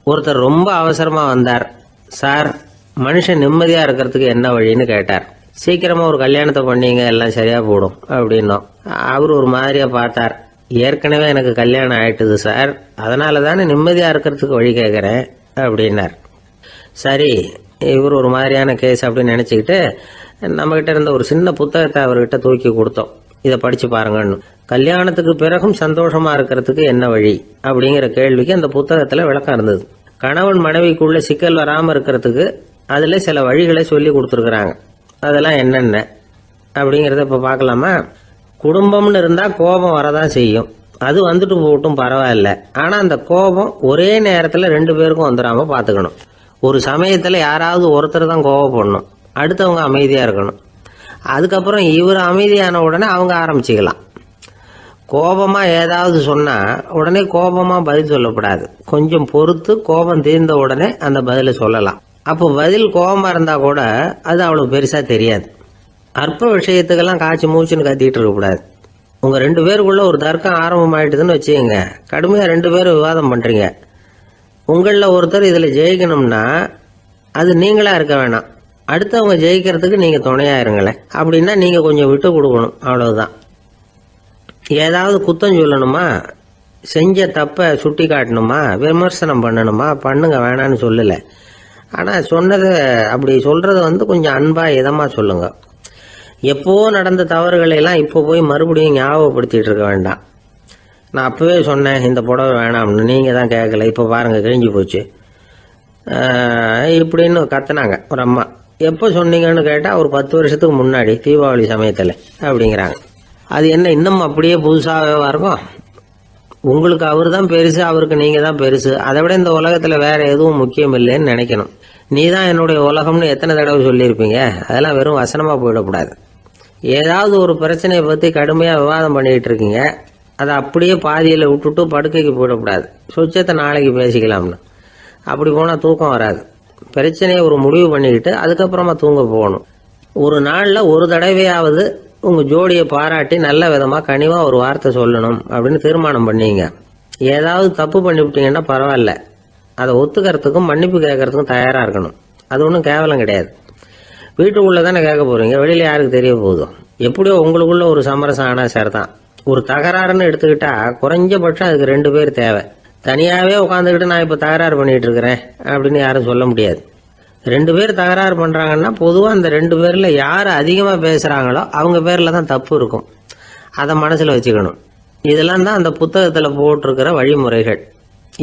ஒருத்தர் ரொம்ப அவசரமா வந்தார். சார், மனுஷன் நிம்மதியா இருக்கிறதுக்கு என்ன வழின்னு கேட்டார். சீக்கிரமா ஒரு கல்யாணத்தை பண்ணீங்க, எல்லாம் சரியா போடும் அப்படின்னோம். அவர் ஒரு மாதிரியா பார்த்தார். ஏற்கனவே எனக்கு கல்யாணம் ஆயிட்டுது சார், அதனால தானே நிம்மதியா இருக்கிறதுக்கு வழி கேட்கறேன் அப்படின்னார். சரி, இவர் ஒரு மாதிரியான கேஸ் அப்படின்னு நினைச்சுக்கிட்டு நம்மகிட்ட இருந்த ஒரு சின்ன புத்தகத்தை அவர்கிட்ட தூக்கி கொடுத்தோம். இதை படிச்சு பாருங்கன்னு. கல்யாணத்துக்கு பிறகும் சந்தோஷமா இருக்கிறதுக்கு என்ன வழி அப்படிங்கிற கேள்விக்கு அந்த புத்தகத்துல விளக்கம் இருந்தது. கணவன் மனைவிக்குள்ள சிக்கல் வராம இருக்கிறதுக்கு அதுல சில வழிகளை சொல்லி கொடுத்துருக்குறாங்க. அதெல்லாம் என்னென்ன அப்படிங்கிறத இப்ப பார்க்கலாமா? குடும்பம்னு இருந்தா கோபம் வரதான் செய்யும். அது வந்துட்டு போட்டும் பரவாயில்ல. ஆனா அந்த கோபம் ஒரே நேரத்துல 2 பேருக்கும் வந்துடாம பாத்துக்கணும். ஒரு சமயத்துல யாராவது ஒருத்தர் தான் கோபப்படணும், அடுத்தவங்க அமைதியா இருக்கணும். அதுக்கப்புறம் இவர் அமைதியான உடனே அவங்க ஆரம்பிச்சுக்கலாம். கோபமா ஏதாவது சொன்னா உடனே கோபமா பதில் சொல்லக்கூடாது. கொஞ்சம் பொறுத்து கோபம் தீர்ந்த உடனே அந்த பதில சொல்லலாம். அப்போ பதில் கோபமா இருந்தா கூட அது அவ்வளவு பெருசா தெரியாது. அற்ப விஷயத்துக்கெல்லாம் காய்ச்சி மூச்சுன்னு கத்திட்டு இருக்கக்கூடாது. உங்க 2 பேருக்குள்ள ஒரு தர்க்கம் ஆரம்பமாயிட்டுதுன்னு வச்சுக்கோங்க. கடுமையா 2 பேரும் விவாதம் பண்றீங்க. உங்கள ஒருத்தர் இதுல ஜெயிக்கணும்னா அது நீங்களா இருக்க வேணாம், அடுத்தவங்க ஜெயிக்கிறதுக்கு நீங்க துணையா இருங்களேன். அப்படின்னா நீங்க கொஞ்சம் விட்டு கொடுக்கணும், அவ்வளவுதான். ஏதாவது குத்தம் சொல்லணுமா, செஞ்ச தப்ப சுட்டி காட்டணுமா, விமர்சனம் பண்ணணுமா, பண்ணுங்க, வேணான்னு சொல்லல. ஆனா சொன்னதை அப்படி சொல்றத கொஞ்சம் அன்பா இதமா சொல்லுங்க. எப்போ நடந்த தவறுகளை எல்லாம் இப்போ போய் மறுபடியும் ஞாபகப்படுத்திட்டு இருக்க வேண்டாம். நான் அப்பவே சொன்னேன் இந்த புடவை வேணாம்னு, நீங்க தான் கேட்கல, இப்போ பாருங்க கிழிஞ்சு போச்சு இப்படின்னு கத்துனாங்க ஒரு அம்மா. எப்போ சொன்னீங்கன்னு கேட்டா ஒரு 10 வருஷத்துக்கு முன்னாடி தீபாவளி சமயத்துல அப்படிங்கிறாங்க. அது என்ன இன்னும் அப்படியே புதுசாகவே இருக்கும்? உங்களுக்கு அவர் தான் பெருசு, அவருக்கு நீங்க தான் பெருசு. அதை விட இந்த உலகத்துல வேற எதுவும் முக்கியம் இல்லைன்னு நினைக்கணும். நீ தான் என்னுடைய உலகம்னு எத்தனை தடவை சொல்லியிருப்பீங்க? அதெல்லாம் வெறும் வசனமா போயிடக்கூடாது. ஏதாவது ஒரு பிரச்சனையை பத்தி கடுமையா விவாதம் பண்ணிட்டு இருக்கீங்க, அதை அப்படியே பாதியில விட்டுட்டு படுக்கைக்கு போயிடக்கூடாது. சொச்சத்தை நாளைக்கு பேசிக்கலாம்னு. அப்படி போனா தூக்கம் வராது. பிரச்சனையை ஒரு முடிவு பண்ணிக்கிட்டு அதுக்கப்புறமா தூங்க போகணும். ஒரு நாள்ல ஒரு தடவையாவது உங்க ஜோடியை பாராட்டி நல்ல விதமா கனிவா ஒரு வார்த்தை சொல்லணும் அப்படின்னு தீர்மானம் பண்ணீங்க. ஏதாவது தப்பு பண்ணிவிட்டீங்கன்னா பரவாயில்ல, அதை ஒத்துக்கிறதுக்கும் மன்னிப்பு கேட்கறதுக்கும் தயாரா இருக்கணும். அது ஒன்றும் கேவலம் கிடையாது. வீட்டுக்குள்ள தானே கேட்க போறீங்க, வெளியில யாருக்கு தெரிய போகுதோ? எப்படியோ உங்களுக்குள்ள ஒரு சமரசம் ஆனா சரிதான். ஒரு தகராறுன்னு எடுத்துக்கிட்டா குறைஞ்சபட்சம் அதுக்கு 2 பேர் தேவை. தனியாவே உட்காந்துக்கிட்டு நான் இப்ப தகராறு பண்ணிட்டு இருக்கிறேன் அப்படின்னு யாரும் சொல்ல முடியாது. 2 பேர் தகராறு பண்றாங்கன்னா பொதுவா அந்த 2 பேர்ல யாரு அதிகமா பேசுறாங்களோ அவங்க பேர்ல தான் தப்பு இருக்கும். அதை மனசுல வச்சுக்கணும். இதெல்லாம் தான் அந்த புத்தகத்துல போட்டிருக்கிற வழிமுறைகள்.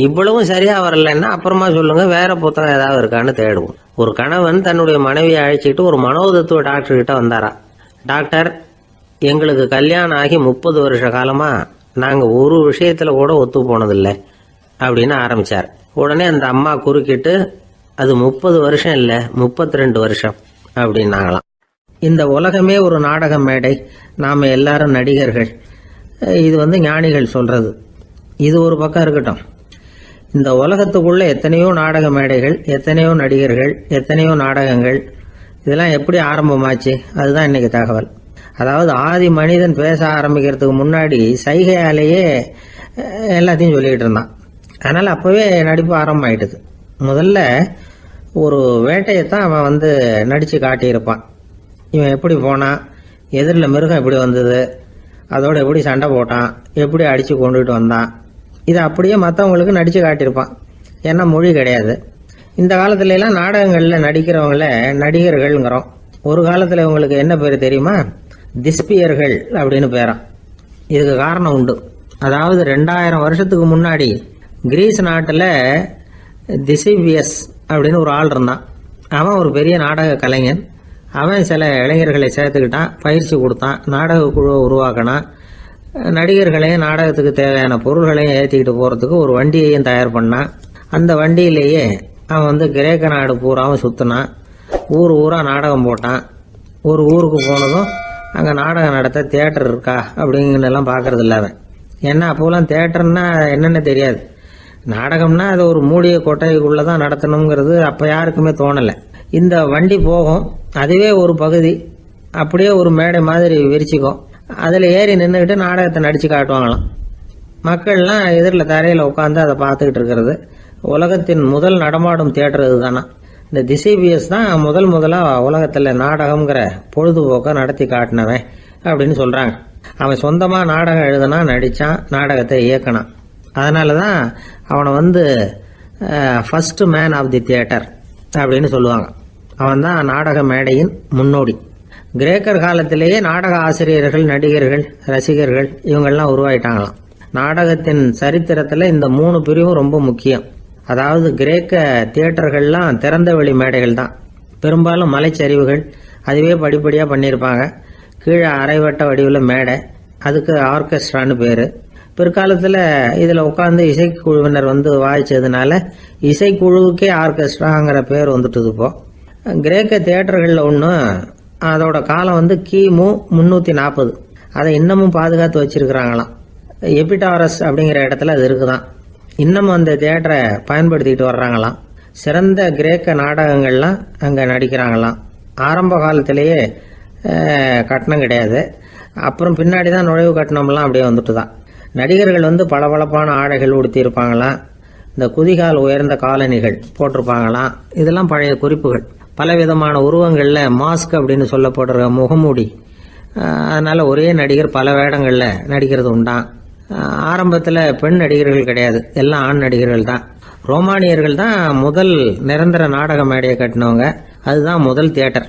இவ்வளவும் சரியா வரலன்னா அப்புறமா சொல்லுங்க, வேற புத்தகம் ஏதாவது இருக்கான்னு தேடுவோம். ஒரு கணவன் தன்னுடைய மனைவியை அழைச்சிட்டு ஒரு மனோதத்துவ டாக்டர் கிட்ட வந்தாரா. டாக்டர், எங்களுக்கு கல்யாணம் ஆகி 30 வருஷ காலமா நாங்க ஒரு விஷயத்துல கூட ஒத்து போனதில்லை அப்படின்னு ஆரம்பிச்சார். உடனே அந்த அம்மா குறுக்கிட்டு, அது 30 வருஷம் இல்ல 32 வருஷம் அப்படின்னாங்களாம். இந்த உலகமே ஒரு நாடக மேடை, நாம எல்லாரும் நடிகர்கள். இது ஞானிகள் சொல்றது. இது ஒரு பக்கம் இருக்கட்டும். இந்த உலகத்துக்குள்ள எத்தனையோ நாடக மேடைகள், எத்தனையோ நடிகர்கள், எத்தனையோ நாடகங்கள், இதெல்லாம் எப்படி ஆரம்பமாச்சு? அதுதான் இன்னைக்கு தகவல். அதாவது ஆதி மனிதன் பேச ஆரம்பிக்கிறதுக்கு முன்னாடி சைகையாலேயே எல்லாத்தையும் சொல்லிக்கிட்டு இருந்தான். அதனால அப்பவே நடிப்பு ஆரம்பமாயிட்டுது. முதல்ல ஒரு வேட்டையத்தான் அவன் நடிச்சு காட்டியிருப்பான். இவன் எப்படி போனான், எதிரில் மிருகம் எப்படி வந்தது, அதோட எப்படி சண்டை போட்டான், எப்படி அடிச்சு கொண்டுட்டு வந்தான், இதை அப்படியே மற்றவங்களுக்கு நடிச்சு காட்டியிருப்பான். ஏன்னா மொழி கிடையாது. இந்த காலத்துல எல்லாம் நாடகங்கள்ல நடிக்கிறவங்கள நடிகர்கள்ங்கிறோம். ஒரு காலத்துல இவங்களுக்கு என்ன பேரு தெரியுமா? திஸ்பியர்கள் அப்படின்னு பேராம். இதுக்கு காரணம் உண்டு. அதாவது 2000 வருஷத்துக்கு முன்னாடி கிரீஸ் நாட்டுல திசிபியஸ் அப்படின்னு ஒரு ஆள் இருந்தான். அவன் ஒரு பெரிய நாடக கலைஞன். அவன் சில இளைஞர்களை சேர்த்துக்கிட்டான், பயிற்சி கொடுத்தான், நாடக குழுவை உருவாக்கினான். நடிகர்களையும் நாடகத்துக்கு தேவையான பொருள்களையும் ஏற்றிக்கிட்டு போறதுக்கு ஒரு வண்டியையும் தயார் பண்ணான். அந்த வண்டியிலேயே அவன் கிரேக்க நாடு பூராவும் சுத்தினான். ஊர் ஊரா நாடகம் போட்டான். ஒரு ஊருக்கு போனதும் அங்க நாடகம் நடத்த தியேட்டர் இருக்கா அப்படிங்கலாம் பாக்குறது இல்ல அவன். ஏன்னா அப்போலாம் தியேட்டர்னா என்னன்னு தெரியாது. நாடகம்னா அது ஒரு மூடிய கொட்டைக்குள்ளதான் நடத்தணுங்கிறது அப்ப யாருக்குமே தோணல. இந்த வண்டி போகும், அதுவே ஒரு பகுதி அப்படியே ஒரு மேடை மாதிரி விரிச்சுக்கும். அதுல ஏறி நின்றுகிட்டு நாடகத்தை நடிச்சு காட்டுவாங்களாம். மக்கள்லாம் எதிரில் தரையில உட்காந்து அதை பார்த்துக்கிட்டு இருக்கிறது. உலகத்தின் முதல் நடமாடும் தியேட்டர் இதுதானா. இந்த திசைபிஎஸ் தான் முதலா உலகத்துல நாடகம்ங்கிற பொழுதுபோக்க நடத்தி காட்டினவன் அப்படின்னு சொல்றாங்க. அவன் சொந்தமா நாடகம் எழுதுனா, நடிச்சான், நாடகத்தை இயக்கினான். அதனாலதான் அவனை first man of the theatre அப்படின்னு சொல்லுவாங்க. அவன் தான் நாடக மேடையின் முன்னோடி. கிரேக்கர் காலத்திலேயே நாடக ஆசிரியர்கள், நடிகர்கள், ரசிகர்கள் இவங்கெல்லாம் உருவாயிட்டாங்களாம். நாடகத்தின் சரித்திரத்துல இந்த 3 பிரிவும் ரொம்ப முக்கியம். அதாவது கிரேக்க தியேட்டர்கள்லாம் திறந்த வெளி மேடைகள் தான். பெரும்பாலும் மலைச்சரிவுகள், அதுவே படிப்படியா பண்ணியிருப்பாங்க. கீழே அரைவட்ட வடிவில் மேடை, அதுக்கு ஆர்கெஸ்ட்ரான்னு பேரு. பிற்காலத்தில் இதில் உட்காந்து இசைக்குழுவினர் வாய்ச்சதுனால இசைக்குழுவுக்கே ஆர்கெஸ்ட்ராங்கிற பேர் வந்துட்டுது. இப்போ கிரேக்க தியேட்டர்களில் ஒன்று, அதோட காலம் கிமு 340. அதை இன்னமும் பாதுகாத்து வச்சிருக்கிறாங்களாம். எபிடாரஸ் அப்படிங்கிற இடத்துல அது இருக்குதான். இன்னமும் அந்த தியேட்டரை பயன்படுத்திக்கிட்டு வர்றாங்களாம். சிறந்த கிரேக்க நாடகங்கள்லாம் அங்கே நடிக்கிறாங்களாம். ஆரம்ப காலத்திலேயே கட்டணம் கிடையாது. அப்புறம் பின்னாடி தான் நுழைவு கட்டணம்லாம் அப்படியே வந்துட்டு தான். நடிகர்கள் பளபளப்பான ஆடைகள் உடுத்தி இருப்பாங்களாம். இந்த குதிகால் உயர்ந்த காலணிகள் போட்டிருப்பாங்களாம். இதெல்லாம் பழைய குறிப்புகள். பலவிதமான உருவங்களில் மாஸ்க் அப்படின்னு சொல்லப்படுற முகமூடி. அதனால ஒரே நடிகர் பல வேடங்களில் நடிக்கிறது உண்டான். ஆரம்பத்தில் பெண் நடிகர்கள் கிடையாது, எல்லாம் ஆண் நடிகர்கள் தான். ரோமானியர்கள் தான் முதல் நிரந்தர நாடக மேடையை கட்டினவங்க. அதுதான் முதல் தியேட்டர்.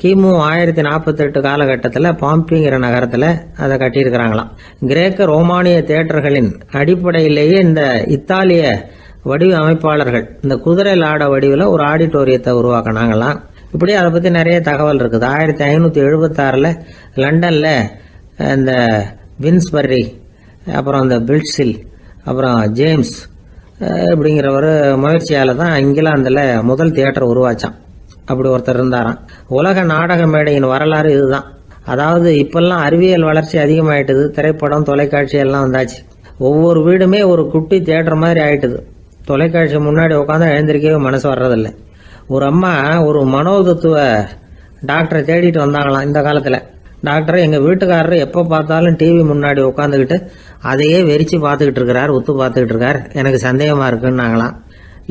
கிமு 1048 காலகட்டத்தில் பாம்பிங்கிற நகரத்தில் அதை கட்டியிருக்கிறாங்களாம். கிரேக்க ரோமானிய தியேட்டர்களின் அடிப்படையிலேயே இந்த இத்தாலிய வடிவ அமைப்பாளர்கள் இந்த குதிரை லாட வடிவில் ஒரு ஆடிட்டோரியத்தை உருவாக்கினாங்களாம். இப்படி அதை பற்றி நிறைய தகவல் இருக்குது. 1576 லண்டனில் இந்த வின்ஸ்பர்ரி, அப்புறம் இந்த பில்ட்ஸில், அப்புறம் ஜேம்ஸ் இப்படிங்கிற ஒரு முயற்சியால் தான் இங்கிலாந்தில் முதல் தியேட்டர் உருவாச்சான். அப்படி ஒருத்தர் இருந்தாராம். உலக நாடக மேடையின் வரலாறு இதுதான். அதாவது இப்பெல்லாம் அறிவியல் வளர்ச்சி அதிகமாயிட்டுது. திரைப்படம், தொலைக்காட்சி எல்லாம் வந்தாச்சு. ஒவ்வொரு வீடுமே ஒரு குட்டி தியேட்டர் மாதிரி ஆயிட்டுது. தொலைக்காட்சி முன்னாடி உட்காந்து எழுந்திருக்கவே மனசு வர்றதில்லை. ஒரு அம்மா ஒரு மனோதத்துவ டாக்டரை தேடிட்டு வந்தாங்களாம் இந்த காலத்தில். டாக்டர், எங்கள் வீட்டுக்காரர் எப்போ பார்த்தாலும் டிவி முன்னாடி உட்காந்துக்கிட்டு அதையே வெறிச்சு பார்த்துக்கிட்டு இருக்கிறார், உத்து பார்த்துக்கிட்டு இருக்கார், எனக்கு சந்தேகமாக இருக்குன்னாங்களாம்.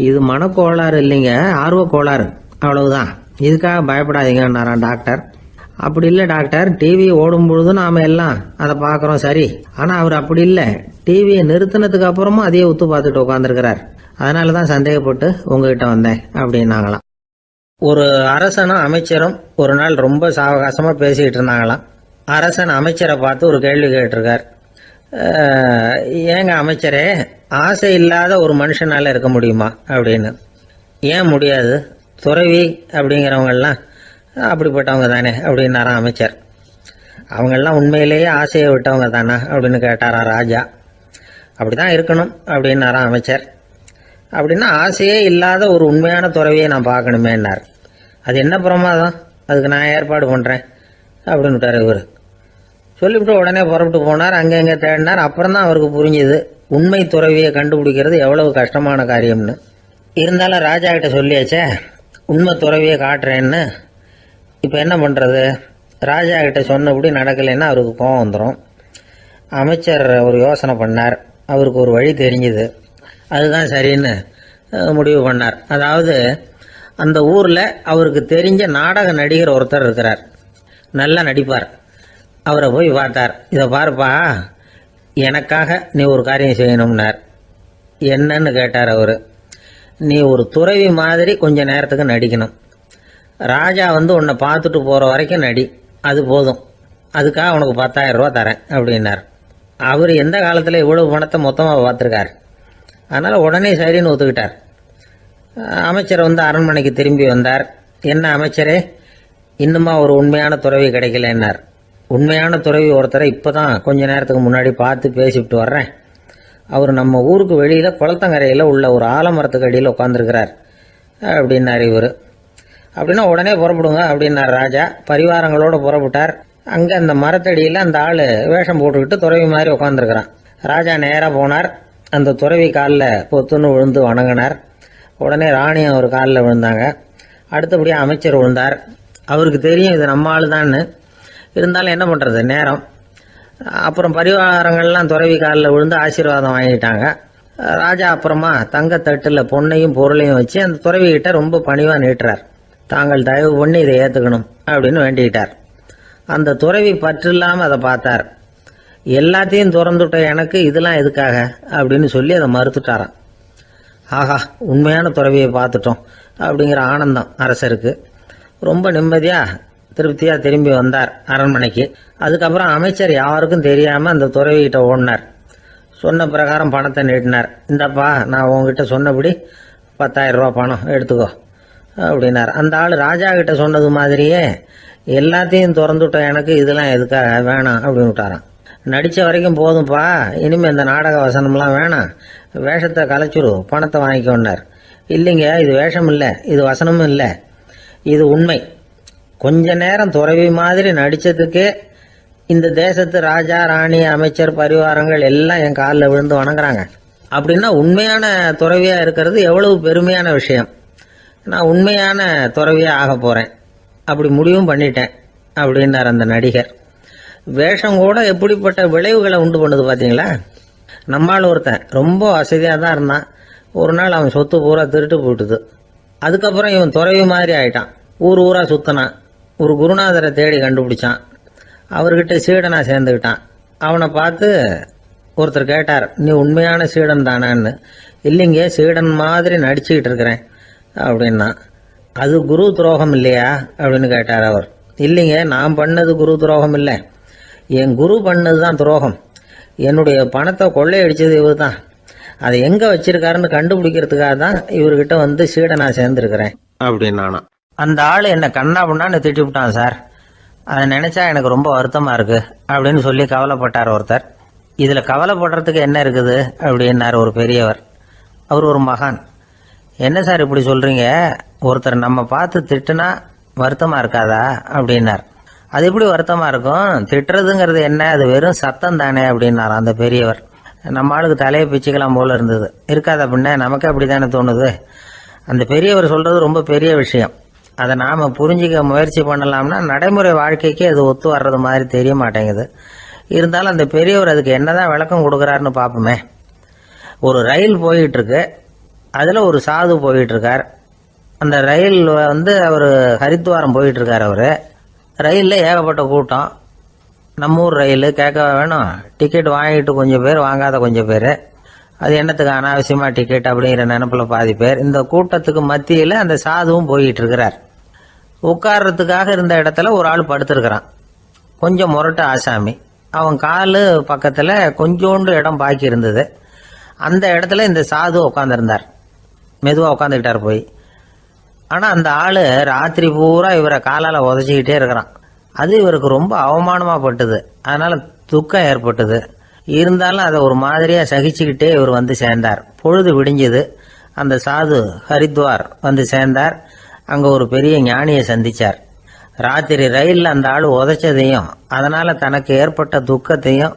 இது மனக்கோளாறு இல்லைங்க, ஆர்வ கோளாறு, அவ்வளவுதான், இதுக்காக பயப்படாதீங்கன்னாராம் டாக்டர். அப்படி இல்லை டாக்டர், டிவி ஓடும் பொழுது நாம எல்லாம் அதை பார்க்குறோம் சரி, ஆனால் அவர் அப்படி இல்லை, டிவியை நிறுத்தினதுக்கு அப்புறமும் அதையே உத்து பார்த்துட்டு உட்காந்துருக்கிறார், அதனால தான் சந்தேகப்பட்டு உங்ககிட்ட வந்தேன் அப்படின்னாங்களாம். ஒரு அரசனும் அமைச்சரும் ஒரு நாள் ரொம்ப சாவகாசமா பேசிக்கிட்டு இருந்தாங்களாம். அரசன் அமைச்சரை பார்த்து ஒரு கேள்வி கேட்டிருக்கார். ஏங்க அமைச்சரே, ஆசை இல்லாத ஒரு மனுஷனால இருக்க முடியுமா அப்படின்னு. ஏன் முடியாது, துறவி அப்படிங்கிறவங்கெல்லாம் அப்படிப்பட்டவங்க தானே அப்படின்னாராம் அமைச்சர். அவங்கெல்லாம் உண்மையிலேயே ஆசையை விட்டவங்க தானா அப்படின்னு கேட்டாராம் ராஜா. அப்படிதான் இருக்கணும் அப்படின்னாராம் அமைச்சர். அப்படின்னா ஆசையே இல்லாத ஒரு உண்மையான துறவியை நான் பார்க்கணுமேன்னார். அது என்ன பிரமாதம், அதுக்கு நான் ஏற்பாடு பண்ணுறேன் அப்படின்னு விட்டார் இவர். சொல்லிவிட்டு உடனே புறப்பட்டு போனார். அங்கே எங்கே தேடினார். அப்புறம் தான் அவருக்கு புரிஞ்சுது உண்மை துறவியை கண்டுபிடிக்கிறது எவ்வளவு கஷ்டமான காரியம்னு. இருந்தாலும் ராஜா கிட்ட சொல்லியாச்சே, உண்மை துறவியை காட்டுறேன்னு. இப்போ என்ன பண்ணுறது, ராஜா கிட்ட சொன்னபடி நடக்கலைன்னா அவருக்கு கோபம் வந்துடும். அமைச்சர் ஒரு யோசனை பண்ணார். அவருக்கு ஒரு வழி தெரிஞ்சுது. அதுதான் சரின்னு முடிவு பண்ணார். அதாவது அந்த ஊரில் அவருக்கு தெரிஞ்ச நாடக நடிகர் ஒருத்தர் இருக்கிறார், நல்லா நடிப்பார். அவரை போய் பார்த்தார். இதை பாருப்பா, எனக்காக நீ ஒரு காரியம் செய்யணும்னார். என்னன்னு கேட்டார் அவர். நீ ஒரு துறவி மாதிரி கொஞ்ச நேரத்துக்கு நடிக்கணும். ராஜா உன்னை பார்த்துட்டு போகிற வரைக்கும் நடி, அது போதும், அதுக்காக உனக்கு 10,000 ரூபா தரேன் அப்படின்னார். அவர் எந்த காலத்தில் இவ்வளவு பணத்தை மொத்தமாக பார்த்துருக்கார். அதனால் உடனே சரின்னு ஒத்துக்கிட்டார். அமைச்சர் அரண்மனைக்கு திரும்பி வந்தார். என்ன அமைச்சரே, இன்னுமா ஒரு உண்மையான துறவி கிடைக்கலன்னார். உண்மையான துறவி ஒருத்தரை இப்போ தான் கொஞ்ச நேரத்துக்கு முன்னாடி பார்த்து பேசிவிட்டு வர்றேன். அவர் நம்ம ஊருக்கு வெளியில் குளத்தங்கரையில் உள்ள ஒரு ஆலமரத்துக்கு அடியில் உட்காந்துருக்கிறார் அப்படின்னார் இவர். அப்படின்னா உடனே புறப்படுங்க அப்படின்னார் ராஜா. பரிவாரங்களோடு புறப்பட்டார். அங்கே அந்த மரத்தடியில் அந்த ஆள் வேஷம் போட்டுக்கிட்டு துறவி மாதிரி உட்காந்துருக்கிறான். ராஜா நேராக போனார். அந்த துறவி காலில் பொத்துன்னு விழுந்து வணங்கினார். உடனே ராணியும் அவர் காலில் விழுந்தாங்க. அடுத்தபடியாக அமைச்சர் விழுந்தார். அவருக்கு தெரியும் இது நம்ம ஆள் தான்னு. இருந்தாலும் என்ன பண்ணுறது, நேரம். அப்புறம் பரிவாரங்கள்லாம் துறவி காலில் விழுந்து ஆசீர்வாதம் வாங்கிட்டாங்க. ராஜா அப்புறமா தங்கத்தட்டில் பொண்ணையும் பொருளையும் வச்சு அந்த துறவிகிட்ட ரொம்ப பணிவாக நீட்டுறார். தாங்கள் தயவு பண்ணி இதை ஏற்றுக்கணும் அப்படின்னு வேண்டிக்கிட்டார். அந்த துறவி பற்றில்லாமல் அதை பார்த்தார். எல்லாத்தையும் திறந்துட்ட எனக்கு இதெல்லாம் எதுக்காக அப்படின்னு சொல்லி அதை மறுத்துட்டாராம். ஆஹா, உண்மையான துறவியை பார்த்துட்டோம் அப்படிங்கிற ஆனந்தம் அரசருக்கு. ரொம்ப நிம்மதியாக திருப்தியாக திரும்பி வந்தார் அரண்மனைக்கு. அதுக்கப்புறம் அமைச்சர் யாருக்கும் தெரியாமல் அந்த துறவிகிட்ட ஓடினார். சொன்ன பிரகாரம் பணத்தை நீட்டினார். இந்தப்பா, நான் உங்ககிட்ட சொன்னபடி 10,000 ரூபா பணம் எடுத்துக்கோ அப்படின்னார். அந்த ஆள் ராஜா கிட்ட சொன்னது மாதிரியே எல்லாத்தையும் திறந்துவிட்ட எனக்கு இதெல்லாம் எதுக்காக வேணாம் அப்படின்னு விட்டாரான். நடித்த வரைக்கும் போதும்ப்பா, இனிமேல் இந்த நாடக வசனம்லாம் வேணாம், வேஷத்தை கலைச்சிரு, பணத்தை வாங்கிக்கோன்னார். இல்லைங்க, இது வேஷம் இல்லை, இது வசனமும் இல்லை, இது உண்மை. கொஞ்ச நேரம் துறவி மாதிரி நடித்ததுக்கே இந்த தேசத்து ராஜா, ராணி, அமைச்சர், பரிவாரங்கள் எல்லாம் என் காலில் விழுந்து வணங்குறாங்க. அப்படின்னா உண்மையான துறவியாக இருக்கிறது எவ்வளவு பெருமையான விஷயம். நான் உண்மையான துறவியாக ஆக போகிறேன், அப்படி முடிவும் பண்ணிட்டேன் அப்படின்னார் அந்த நடிகர். வேஷம் கூட எப்படிப்பட்ட விளைவுகளை உண்டு பண்ணுது பார்த்தீங்களா. நம்மால் ஒருத்தன் ரொம்ப வசதியாக தான் இருந்தான். ஒரு நாள் அவன் சொத்து பூரா திருட்டு போட்டுது. அதுக்கப்புறம் இவன் துறவி மாதிரி ஆயிட்டான். ஊர் ஊராக சுற்றினான். ஒரு குருநாதரை தேடி கண்டுபிடிச்சான். அவர்கிட்ட சீடனா சேர்ந்துக்கிட்டான். அவனை பார்த்து ஒருத்தர் கேட்டார், நீ உண்மையான சீடன் தானான்னு. இல்லைங்க, சீடன் மாதிரி நடிச்சுக்கிட்டு இருக்கிறேன் அப்படின்னா. அது குரு துரோகம் இல்லையா அப்படின்னு கேட்டார் அவர். இல்லைங்க, நான் பண்ணது குரு துரோகம் இல்லை, என் குரு பண்ணது தான் துரோகம். என்னுடைய பணத்தை கொள்ளையடிச்சது இவர் தான். அதை எங்கே வச்சிருக்காருன்னு கண்டுபிடிக்கிறதுக்காக தான் இவர்கிட்ட வந்து சீடனா சேர்ந்துருக்கிறேன் அப்படின்னானா. அந்த ஆள் என்னை கண்ணா பண்ணான்னு திட்டி விட்டான் சார். அதை நினைச்சா எனக்கு ரொம்ப வருத்தமா இருக்கு அப்படின்னு சொல்லி கவலைப்பட்டார் ஒருத்தர். இதுல கவலைப்படுறதுக்கு என்ன இருக்குது அப்படின்னார் ஒரு பெரியவர். அவர் ஒரு மகான். என்ன சார் இப்படி சொல்றீங்க, ஒருத்தர் நம்ம பார்த்து திட்டுனா வருத்தமா இருக்காதா அப்படின்னார். அது எப்படி வருத்தமா இருக்கும், திட்டுறதுங்கிறது என்ன, அது வெறும் சத்தம் தானே அப்படின்னார் அந்த பெரியவர். நம்ம ஆளுக்கு தலையை பிச்சுக்கலாம் போல இருந்தது. இருக்காத பின்ன, நமக்கு அப்படித்தானே தோணுது. அந்த பெரியவர் சொல்றது ரொம்ப பெரிய விஷயம். அதை நாம புரிஞ்சிக்க முயற்சி பண்ணலாம்னா நடைமுறை வாழ்க்கைக்கு அது ஒத்து வர்றது மாதிரி தெரிய மாட்டேங்குது. இருந்தாலும் அந்த பெரியவர் அதுக்கு என்னதான் விளக்கம் கொடுக்குறாருன்னு பார்ப்போமே. ஒரு ரயில் போயிட்டு இருக்கு, அதுல ஒரு சாது போயிட்டு இருக்கார். அந்த ரயில் அவர் ஹரித்வாரம் போயிட்டு இருக்கார். அவரு ரயிலில் ஏகப்பட்ட கூட்டம். நம்ம ஊர் ரயில் கேட்க வேணும், டிக்கெட் வாங்கிட்டு கொஞ்சம் பேர், வாங்காத கொஞ்சம் பேர். அது என்னத்துக்கு அனாவசியமா டிக்கெட் அப்படிங்கிற நினைப்புல பாதி பேர். இந்த கூட்டத்துக்கு மத்தியில் அந்த சாதுவும் போயிட்டு இருக்கிறார். உட்கார்றதுக்காக இருந்த இடத்துல ஒரு ஆள் படுத்திருக்கிறான். கொஞ்சம் முரட்டு ஆசாமி. அவன் காலு பக்கத்துல கொஞ்சோண்டு இடம் பாக்கி இருந்தது. அந்த இடத்துல இந்த சாது உட்காந்துருந்தார். மெதுவா உட்காந்துக்கிட்டார் போய். ஆனா அந்த ஆளு ராத்திரி பூரா இவரை காலால உதச்சிக்கிட்டே இருக்கிறான். அது இவருக்கு ரொம்ப அவமானமா பட்டுது. அதனால துக்கம் ஏற்பட்டது. இருந்தாலும் அதை ஒரு மாதிரியா சகிச்சுக்கிட்டே இவர் வந்து சேர்ந்தார். பொழுது விடிஞ்சது. அந்த சாது ஹரித்வார் வந்து சேர்ந்தார். அங்க ஒரு பெரிய ஞானியை சந்திச்சார். ராத்திரி ரயில்ல அந்த ஆளு உதைச்சதையும் அதனால தனக்கு ஏற்பட்ட துக்கத்தையும்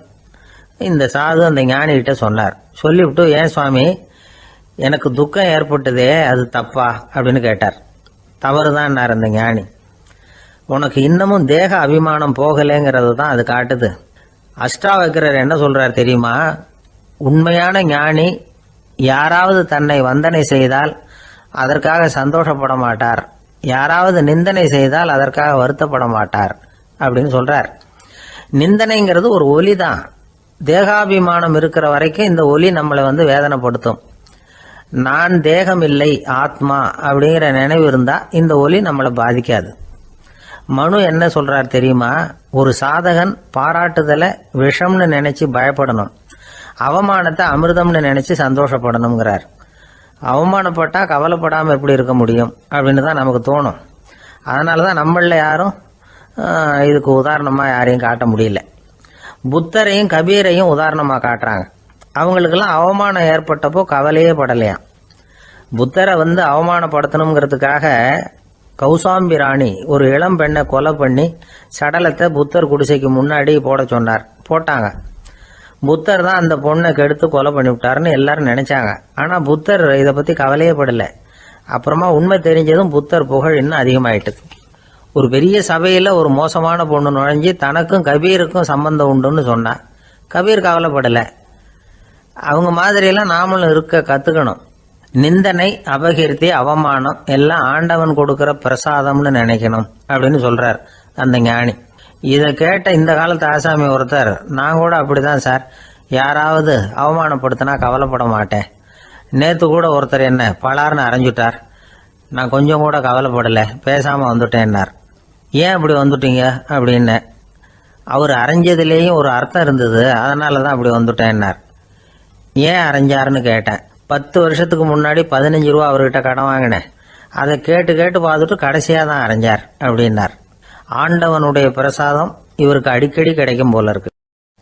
இந்த சாது அந்த ஞானி கிட்ட சொன்னார். சொல்லிவிட்டு, ஏன் சுவாமி, எனக்கு துக்கம் ஏற்பட்டதே, அது தப்பா அப்படின்னு கேட்டார். தவறுதான் அந்த ஞானி. உனக்கு இன்னமும் தேக அபிமானம் போகலைங்கிறது தான் அது காட்டுது. அஷ்டாவக்கிரர் என்ன சொல்றார் தெரியுமா? உண்மையான ஞானி யாராவது தன்னை வந்தனை செய்தால் அதற்காக சந்தோஷப்பட மாட்டார், யாராவது நிந்தனை செய்தால் அதற்காக வருத்தப்பட மாட்டார் அப்படின்னு சொல்றார். நிந்தனைங்கிறது ஒரு ஒலி தான். தேகாபிமானம் இருக்கிற வரைக்கும் இந்த ஒலி நம்மளை வேதனைப்படுத்தும். நான் தேகம் இல்லை, ஆத்மா அப்படிங்கிற நினைவு இருந்தா இந்த ஒலி நம்மளை பாதிக்காது. மனு என்ன சொல்றார் தெரியுமா? ஒரு சாதகன் பாராட்டுதலை விஷம்னு நினைச்சு பயப்படணும், அவமானத்தை அமிர்தம்னு நினைச்சு சந்தோஷப்படணுங்கிறார். அவமானப்பட்டா கவலைப்படாம எப்படி இருக்க முடியும் அப்படின்னு தான் நமக்கு தோணும். அதனாலதான் நம்மள யாரும் இதுக்கு உதாரணமா யாரையும் காட்ட முடியல. புத்தரையும் கபீரையும் உதாரணமா காட்டுறாங்க. அவங்களுக்கெல்லாம் அவமானம் ஏற்பட்டப்போ கவலையே படலையாம். புத்தரை அவமானப்படுத்தணுங்கிறதுக்காக கௌசாம்பி ராணி ஒரு இளம் பெண்ணை கொலை பண்ணி சடலத்தை புத்தர் குடிசைக்கு முன்னாடி போட சொன்னார். போட்டாங்க. புத்தர் தான் அந்த பொண்ணை கெடுத்து கொலை பண்ணி விட்டாருன்னு எல்லாரும் நினைச்சாங்க. ஆனா புத்தர் இதை பத்தி கவலையே படல. அப்புறமா உண்மை தெரிஞ்சதும் புத்தர் புகழ் இன்னும் அதிகமாயிட்டது. ஒரு பெரிய சபையில ஒரு மோசமான பொண்ணு நுழைஞ்சு தனக்கும் கபீருக்கும் சம்பந்தம் உண்டுன்னு சொன்னா. கபீர் கவலைப்படல. அவங்க மாதிரியெல்லாம் நாமளும் இருக்க கத்துக்கணும். நிந்தனை, அபகீர்த்தி, அவமானம் எல்லாம் ஆண்டவன் கொடுக்கிற பிரசாதம்னு நினைக்கணும் அப்படின்னு சொல்றார் அந்த ஞானி. இதை கேட்ட இந்த காலத்து ஆசாமி ஒருத்தர், நான் கூட அப்படிதான் சார், யாராவது அவமானப்படுத்தினா கவலைப்பட மாட்டேன். நேத்து கூட ஒருத்தர் என்ன பலார்னு அரைஞ்சுட்டார், நான் கொஞ்சம் கூட கவலைப்படலை, பேசாம வந்துட்டேன்னார். ஏன் அப்படி வந்துட்டீங்க அப்படின்னு. அவர் அரைஞ்சதுலேயும் ஒரு அர்த்தம் இருந்தது, அதனால தான் அப்படி வந்துட்டேன்னார். ஏன் அரைஞ்சாருன்னு கேட்டேன். 10 வருஷத்துக்கு முன்னாடி 15 ரூபா அவர்கிட்ட கடன் வாங்கினேன், அதை கேட்டு கேட்டு பார்த்துட்டு கடைசியாக தான் அரைஞ்சார் அப்படின்னார். ஆண்டவனுடைய பிரசாதம் இவருக்கு அடிக்கடி கிடைக்கும் போல இருக்கு.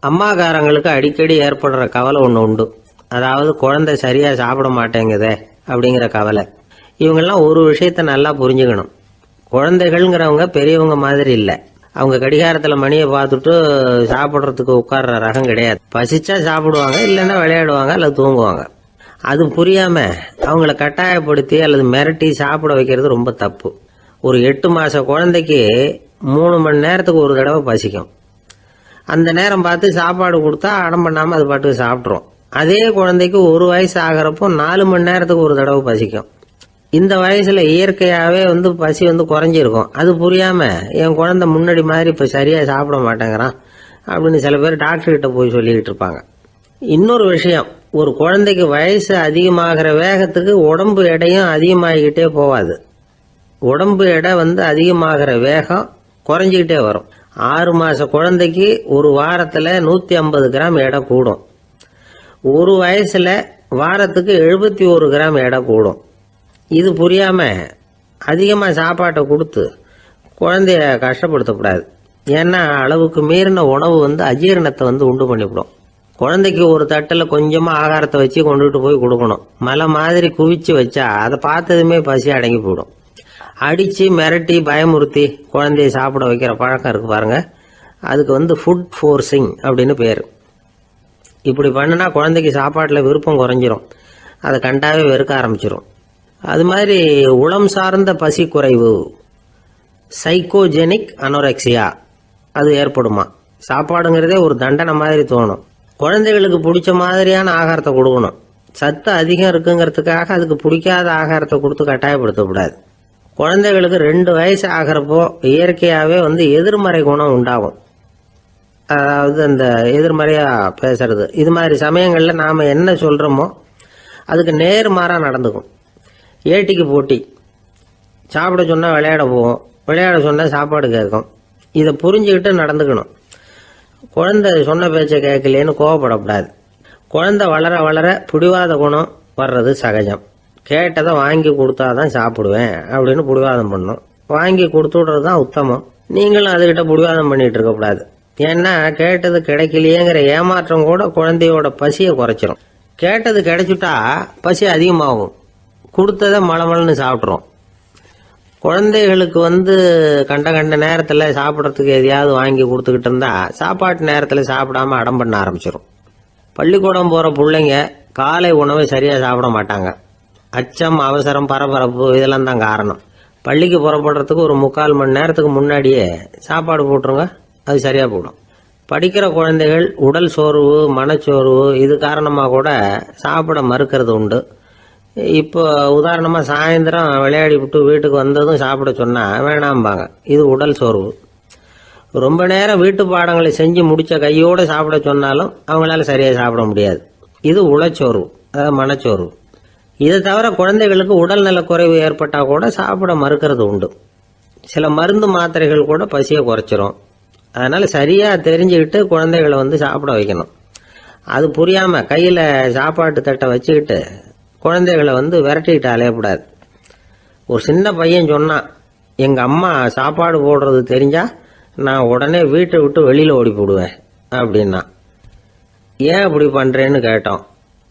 அம்மாக்காரங்களுக்கு அடிக்கடி ஏற்படுற கவலை ஒன்று உண்டு, அதாவது குழந்தை சரியா சாப்பிட மாட்டேங்குதே அப்படிங்கிற கவலை. இவங்கெல்லாம் ஒரு விஷயத்த நல்லா புரிஞ்சுக்கணும். குழந்தைகள்ங்கிறவங்க பெரியவங்க மாதிரி இல்லை. அவங்க கடிகாரத்தில் மணியை பார்த்துட்டு சாப்பிட்றதுக்கு உட்கார்ற ரகம் கிடையாது. பசிச்சா சாப்பிடுவாங்க, இல்லைன்னா விளையாடுவாங்க அல்லது தூங்குவாங்க. அது புரியாம அவங்கள கட்டாயப்படுத்தி அல்லது மிரட்டி சாப்பிட வைக்கிறது ரொம்ப தப்பு. ஒரு 8 மாச குழந்தைக்கு 3 மணி நேரத்துக்கு ஒரு தடவை பசிக்கும். அந்த நேரம் பார்த்து சாப்பாடு கொடுத்தா அடம் பண்ணாம அது பாட்டுக்கு சாப்பிட்றோம். அதே குழந்தைக்கு 1 வயசு ஆகிறப்போ 4 மணி நேரத்துக்கு ஒரு தடவை பசிக்கும். இந்த வயசுல இயற்கையாவே பசி குறைஞ்சிருக்கும். அது புரியாம என் குழந்தை முன்னாடி மாதிரி இப்ப சரியா சாப்பிட மாட்டேங்கிறான் அப்படின்னு சில பேர் டாக்டர் கிட்ட போய் சொல்லிக்கிட்டு இருப்பாங்க. இன்னொரு விஷயம், ஒரு குழந்தைக்கு வயசு அதிகமாகிற வேகத்துக்கு உடம்பு எடையும் அதிகமாகிக்கிட்டே போவாது. உடம்பு எடை அதிகமாகிற வேகம் குறைஞ்சிக்கிட்டே வரும். 6 மாச குழந்தைக்கு ஒரு வாரத்துல 150 கிராம் எடை கூடும். ஒரு வயசுல வாரத்துக்கு 71 கிராம் எடை கூடும். இது புரியாம அதிகமா சாப்பாட்டை கொடுத்து குழந்தைய கஷ்டப்படுத்தக்கூடாது. ஏன்னா அளவுக்கு மீறின உணவு அஜீரணத்தை உண்டு பண்ணிவிடும். குழந்தைக்கு ஒரு தட்டில் கொஞ்சமா ஆகாரத்தை வச்சு கொண்டுட்டு போய் கொடுக்கணும். மலை மாதிரி குவிச்சு வச்சா அதை பார்த்ததுமே பசி அடங்கி போயிடும். அடிச்சு மிரட்டி பயமுறுத்தி குழந்தைய சாப்பிட வைக்கிற பழக்கம் இருக்கு பாருங்க, அதுக்கு ஃபுட் ஃபோர்ஸிங் அப்படின்னு பேரு. இப்படி பண்ணுனா குழந்தைக்கு சாப்பாட்டில் விருப்பம் குறைஞ்சிரும், அதை கண்டாவே வெறுக்க ஆரம்பிச்சிரும். அது மாதிரி உளம் சார்ந்த பசி குறைவு, சைக்கோஜெனிக் அனோரெக்சியா, அது ஏற்படுமா. சாப்பாடுங்கிறதே ஒரு தண்டனை மாதிரி தோணும். குழந்தைகளுக்கு பிடிச்ச மாதிரியான ஆகாரத்தை கொடுக்கணும். சத்து அதிகம் இருக்குங்கிறதுக்காக அதுக்கு பிடிக்காத ஆகாரத்தை கொடுத்து கட்டாயப்படுத்தக்கூடாது. குழந்தைகளுக்கு 2 வயசு ஆகிறப்போ இயற்கையாகவே எதிர்மறை குணம் உண்டாகும். அதாவது அந்த எதிர்மறையா பேசுறது. இது மாதிரி சமயங்களில் நாம் என்ன சொல்கிறோமோ அதுக்கு நேர்மாறாக நடந்துக்கும். ஏட்டிக்கு போட்டி, சாப்பிட சொன்னால் விளையாட போவோம், விளையாட சொன்னால் சாப்பாடு கேட்கும். இதை புரிஞ்சுக்கிட்டு நடந்துக்கணும். குழந்தை சொன்ன பேச்சை கேட்கலேன்னு கோவப்படக்கூடாது. குழந்தை வளர வளர பிடிவாத குணம் வர்றது சகஜம். கேட்டதை வாங்கி கொடுத்தாதான் சாப்பிடுவேன் அப்படின்னு பிடிவாதம் பண்ணும். வாங்கி கொடுத்து விடுறது தான் உத்தமம். நீங்களும் அதுகிட்ட பிடிவாதம் பண்ணிட்டு இருக்கக்கூடாது. ஏன்னா கேட்டது கிடைக்கலையேங்கிற ஏமாற்றம் கூட குழந்தையோட பசியை குறைச்சிரும். கேட்டது கிடைச்சிட்டா பசி அதிகமாகும், கொடுத்ததை மளமளன்னு சாப்பிட்றோம். குழந்தைகளுக்கு கண்ட கண்ட நேரத்தில் சாப்பிட்றதுக்கு எதையாவது வாங்கி கொடுத்துக்கிட்டு இருந்தா சாப்பாட்டு நேரத்தில் சாப்பிடாம அடம் பண்ண ஆரம்பிச்சிடும். பள்ளிக்கூடம் போகிற பிள்ளைங்க காலை உணவை சரியாக சாப்பிட மாட்டாங்க. அச்சம், அவசரம், பரபரப்பு இதெல்லாம் தான் காரணம். பள்ளிக்கு புறப்படுறதுக்கு ஒரு 3/4 மணி நேரத்துக்கு முன்னாடியே சாப்பாடு போட்டுருங்க, அது சரியாக போடும். படிக்கிற குழந்தைகள் உடல் சோர்வு, மனச்சோர்வு இது காரணமாக கூட சாப்பிட மறுக்கிறது உண்டு. இப்போ உதாரணமாக சாயந்தரம் விளையாடி விட்டு வீட்டுக்கு வந்ததும் சாப்பிட சொன்னால் வேணாம்பாங்க. இது உடல் சோர்வு. ரொம்ப நேரம் வீட்டு பாடங்களை செஞ்சு முடித்த கையோடு சாப்பிட சொன்னாலும் அவங்களால சரியாக சாப்பிட முடியாது. இது உளச்சோர்வு, அதாவது மனச்சோர்வு. இதை தவிர குழந்தைகளுக்கு உடல் நலக்குறைவு ஏற்பட்டால் கூட சாப்பிட மறுக்கிறது உண்டு. சில மருந்து மாத்திரைகள் கூட பசியை குறைச்சிரும். அதனால் சரியாக தெரிஞ்சுக்கிட்டு குழந்தைகளை சாப்பிட வைக்கணும். அது புரியாமல் கையில் சாப்பாட்டு தட்டை வச்சுக்கிட்டு குழந்தைகளை விரட்டிக்கிட்டு அலையக்கூடாது. ஒரு சின்ன பையன் சொன்னான், எங்கள் அம்மா சாப்பாடு போடுறது தெரிஞ்சா நான் உடனே வீட்டை விட்டு வெளியில் ஓடி போடுவேன் அப்படின்னா. ஏன் அப்படி பண்ணுறேன்னு கேட்டோம்.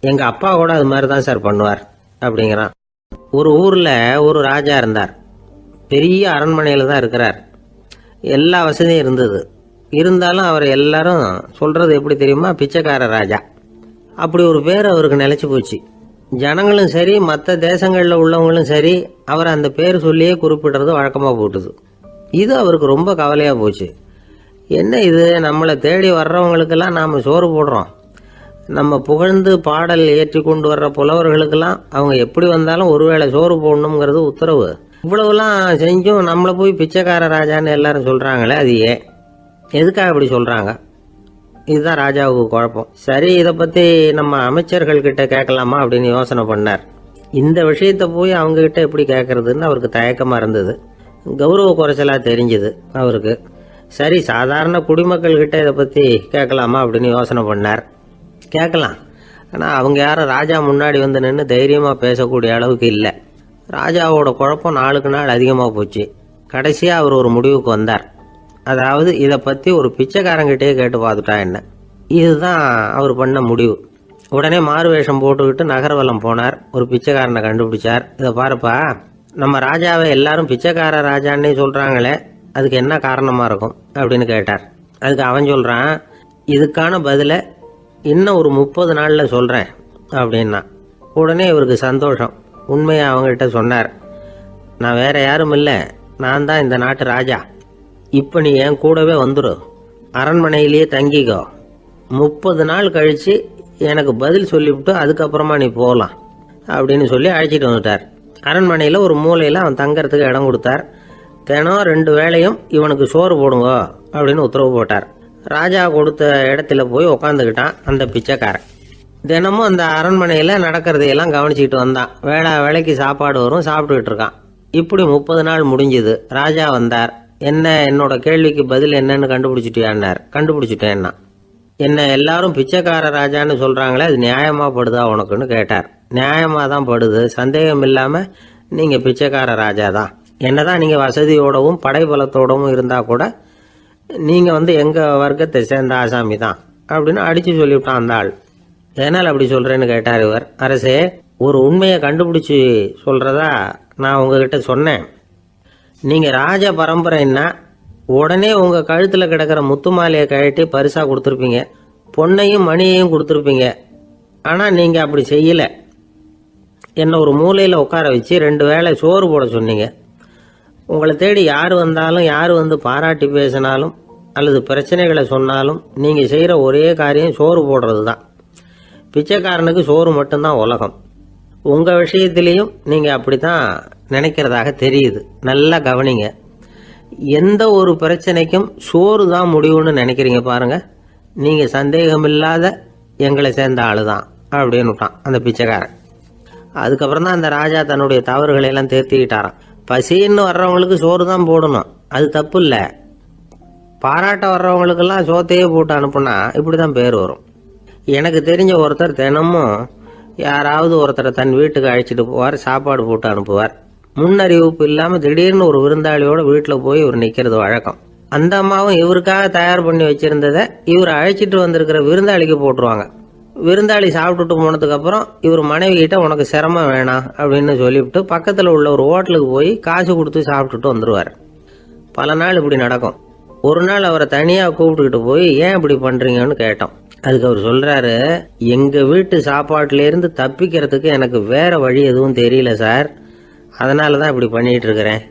எங்கள் அப்பா கூட அது மாதிரி தான் சார் பண்ணுவார் அப்படிங்கிறான். ஒரு ஊரில் ஒரு ராஜா இருந்தார். பெரிய அரண்மனையில் தான் இருக்கிறார். எல்லா வசதியும் இருந்தது. இருந்தாலும் அவர் எல்லாரும் சொல்கிறது எப்படி தெரியுமா, பிச்சைக்கார ராஜா. அப்படி ஒரு பேர் அவருக்கு நிலைச்சி போச்சு. ஜனங்களும் சரி, மற்ற தேசங்களில் உள்ளவங்களும் சரி, அவர் அந்த பேர் சொல்லியே குறிப்பிடுறது வழக்கமாக போட்டுது. இது அவருக்கு ரொம்ப கவலையாக போச்சு. என்ன இது, நம்மளை தேடி வர்றவங்களுக்கெல்லாம் நாம் சோறு போடுறோம், நம்ம புகழ்ந்து பாடல் ஏற்றி கொண்டு வர்ற புலவர்களுக்கெல்லாம் அவங்க எப்படி வந்தாலும் ஒருவேளை சோறு போடணுங்கிறது உத்தரவு. இவ்வளவுலாம் செஞ்சும் நம்மளை போய் பிச்சைக்கார ராஜான்னு எல்லாரும் சொல்றாங்களே, அது ஏன், எதுக்காக இப்படி சொல்றாங்க? இதுதான் ராஜாவுக்கு குழப்பம். சரி, இதை பத்தி நம்ம அமைச்சர்கள் கிட்ட கேட்கலாமா அப்படின்னு யோசனை பண்ணார். இந்த விஷயத்த போய் அவங்க கிட்ட எப்படி கேட்கறதுன்னு அவருக்கு தயக்கமா இருந்தது. கௌரவ குறைச்சலா தெரிஞ்சுது அவருக்கு. சரி, சாதாரண குடிமக்கள் கிட்ட இதை பத்தி கேட்கலாமா அப்படின்னு யோசனை பண்ணார். கேட்கலாம், ஆனால் அவங்க யாரும் ராஜா முன்னாடி வந்து நின்று தைரியமாக பேசக்கூடிய அளவுக்கு இல்லை. ராஜாவோட குழப்பம் நாளுக்கு நாள் அதிகமாக போச்சு. கடைசியாக அவர் ஒரு முடிவுக்கு வந்தார். அதாவது இதை பற்றி ஒரு பிச்சைக்காரங்கிட்டே கேட்டு பார்த்துட்டா என்ன. இதுதான் அவர் பண்ண முடிவு. உடனே மாறு வேஷம் போட்டுக்கிட்டு நகர்வலம் போனார். ஒரு பிச்சைக்காரனை கண்டுபிடிச்சார். இதை பாருப்பா, நம்ம ராஜாவை எல்லாரும் பிச்சைக்கார ராஜான்னே சொல்கிறாங்களே, அதுக்கு என்ன காரணமாக இருக்கும் அப்படின்னு கேட்டார். அதுக்கு அவன் சொல்கிறான், இதுக்கான பதிலை இன்னும் ஒரு 30 நாளில் சொல்கிறேன் அப்படின்னா. உடனே இவருக்கு சந்தோஷம். உண்மையை அவங்ககிட்ட சொன்னார். நான் வேற யாரும் இல்லை, நான் தான் இந்த நாட்டு ராஜா. இப்போ நீ என் கூடவே வந்துடு, அரண்மனையிலேயே தங்கிக்கோ. 30 நாள் கழித்து எனக்கு பதில் சொல்லிவிட்டு அதுக்கப்புறமா நீ போகலாம் அப்படின்னு சொல்லி அழைச்சிட்டு வந்துட்டார். அரண்மனையில் ஒரு மூலையில் அவன் தங்கறதுக்கு இடம் கொடுத்தார். தினம் 2 வேளையும் இவனுக்கு சோறு போடுங்க அப்படின்னு உத்தரவு போட்டார். ராஜா கொடுத்த இடத்துல போய் உக்காந்துக்கிட்டான் அந்த பிச்சைக்காரன். தினமும் அந்த அரண்மனையில் நடக்கிறதையெல்லாம் கவனிச்சிக்கிட்டு வந்தான். வேளைக்கு சாப்பாடு வரும், சாப்பிட்டுக்கிட்டு இருக்கான். இப்படி 30 நாள் முடிஞ்சுது. ராஜா வந்தார். என்ன, என்னோட கேள்விக்கு பதில் என்னன்னு கண்டுபிடிச்சிட்டியான்னார். கண்டுபிடிச்சிட்டேன்னா. என்ன எல்லாரும் பிச்சைக்கார ராஜான்னு சொல்கிறாங்களே, அது நியாயமாக படுதா உனக்குன்னு கேட்டார். நியாயமாக தான் படுது, சந்தேகம் இல்லாமல் நீங்கள் பிச்சைக்கார ராஜா தான். என்னதான் நீங்கள் வசதியோடவும் படைபலத்தோடவும் இருந்தால் கூட நீங்கள் எங்கள் வர்க்கத்தை சேர்ந்த ஆசாமி தான் அப்படின்னு அடித்து சொல்லிவிட்டான் அந்த ஆள். எதனால் அப்படி சொல்கிறேன்னு கேட்டார் இவர். அரசே, ஒரு உண்மையை கண்டுபிடிச்சி சொல்கிறதா நான் உங்ககிட்ட சொன்னேன். நீங்கள் ராஜ பரம்பரைன்னா உடனே உங்கள் கழுத்தில் கிடக்கிற முத்து மாலையை கழட்டி பரிசாக கொடுத்துருப்பீங்க, பொன்னையும் மணியையும் கொடுத்துருப்பீங்க. ஆனால் நீங்கள் அப்படி செய்யலை. என்னை ஒரு மூலையில் உட்கார வச்சு 2 வேளை சோறு போட சொன்னீங்க. உங்களை தேடி யார் வந்தாலும், யார் பாராட்டி பேசினாலும் அல்லது பிரச்சனைகளை சொன்னாலும் நீங்கள் செய்கிற ஒரே காரியம் சோறு போடுறது தான். பிச்சைக்காரனுக்கு சோறு மட்டும்தான் உலகம். உங்கள் விஷயத்திலையும் நீங்கள் அப்படி தான் நினைக்கிறதாக தெரியுது. நல்லா கவனிங்க. எந்த ஒரு பிரச்சனைக்கும் சோறு தான் முடிவுன்னு நினைக்கிறீங்க பாருங்க. நீங்கள் சந்தேகமில்லாத எங்களை சேர்ந்த ஆளு தான் அப்படின்னு விட்டான் அந்த பிச்சைக்காரன். அதுக்கப்புறம் தான் அந்த ராஜா தன்னுடைய தவறுகளை எல்லாம் தேர்த்திக்கிட்டாராம். பசின்னு வர்றவங்களுக்கு சோறு தான் போடணும், அது தப்பு இல்லை. பாராட்ட வர்றவங்களுக்கெல்லாம் சோத்தையே போட்டு அனுப்புனா இப்படி தான் பேர் வரும். எனக்கு தெரிஞ்ச ஒருத்தர் தினமும் யாராவது ஒருத்தரை தன் வீட்டுக்கு அழைச்சிட்டு போவார், சாப்பாடு போட்டு அனுப்புவார். முன்னறிவிப்பு இல்லாமல் திடீர்னு ஒரு விருந்தாளியோட வீட்டில் போய் இவர் நிற்கிறது வழக்கம். அந்த அம்மாவும் இவருக்காக தயார் பண்ணி வச்சிருந்ததை இவர் அழைச்சிட்டு வந்திருக்கிற விருந்தாளிக்கு போட்டுருவாங்க. விருந்தாளி சாப்பிட்டுட்டு போனதுக்கப்புறம் இவர் மனைவி கிட்ட உனக்கு சிரமம் வேணாம் அப்படின்னு சொல்லிவிட்டு பக்கத்தில் உள்ள ஒரு ஹோட்டலுக்கு போய் காசு கொடுத்து சாப்பிட்டுட்டு வந்துடுவார். பல நாள் இப்படி நடக்கும். ஒரு நாள் அவரை தனியாக கூப்பிட்டுக்கிட்டு போய் ஏன் இப்படி பண்ணுறீங்கன்னு கேட்டோம். அதுக்கு அவர் சொல்கிறாரு, எங்கள் வீட்டு சாப்பாட்டிலேருந்து தப்பிக்கிறதுக்கு எனக்கு வேற வழி எதுவும் தெரியல சார், அதனால தான் இப்படி பண்ணிகிட்டு இருக்கிறேன்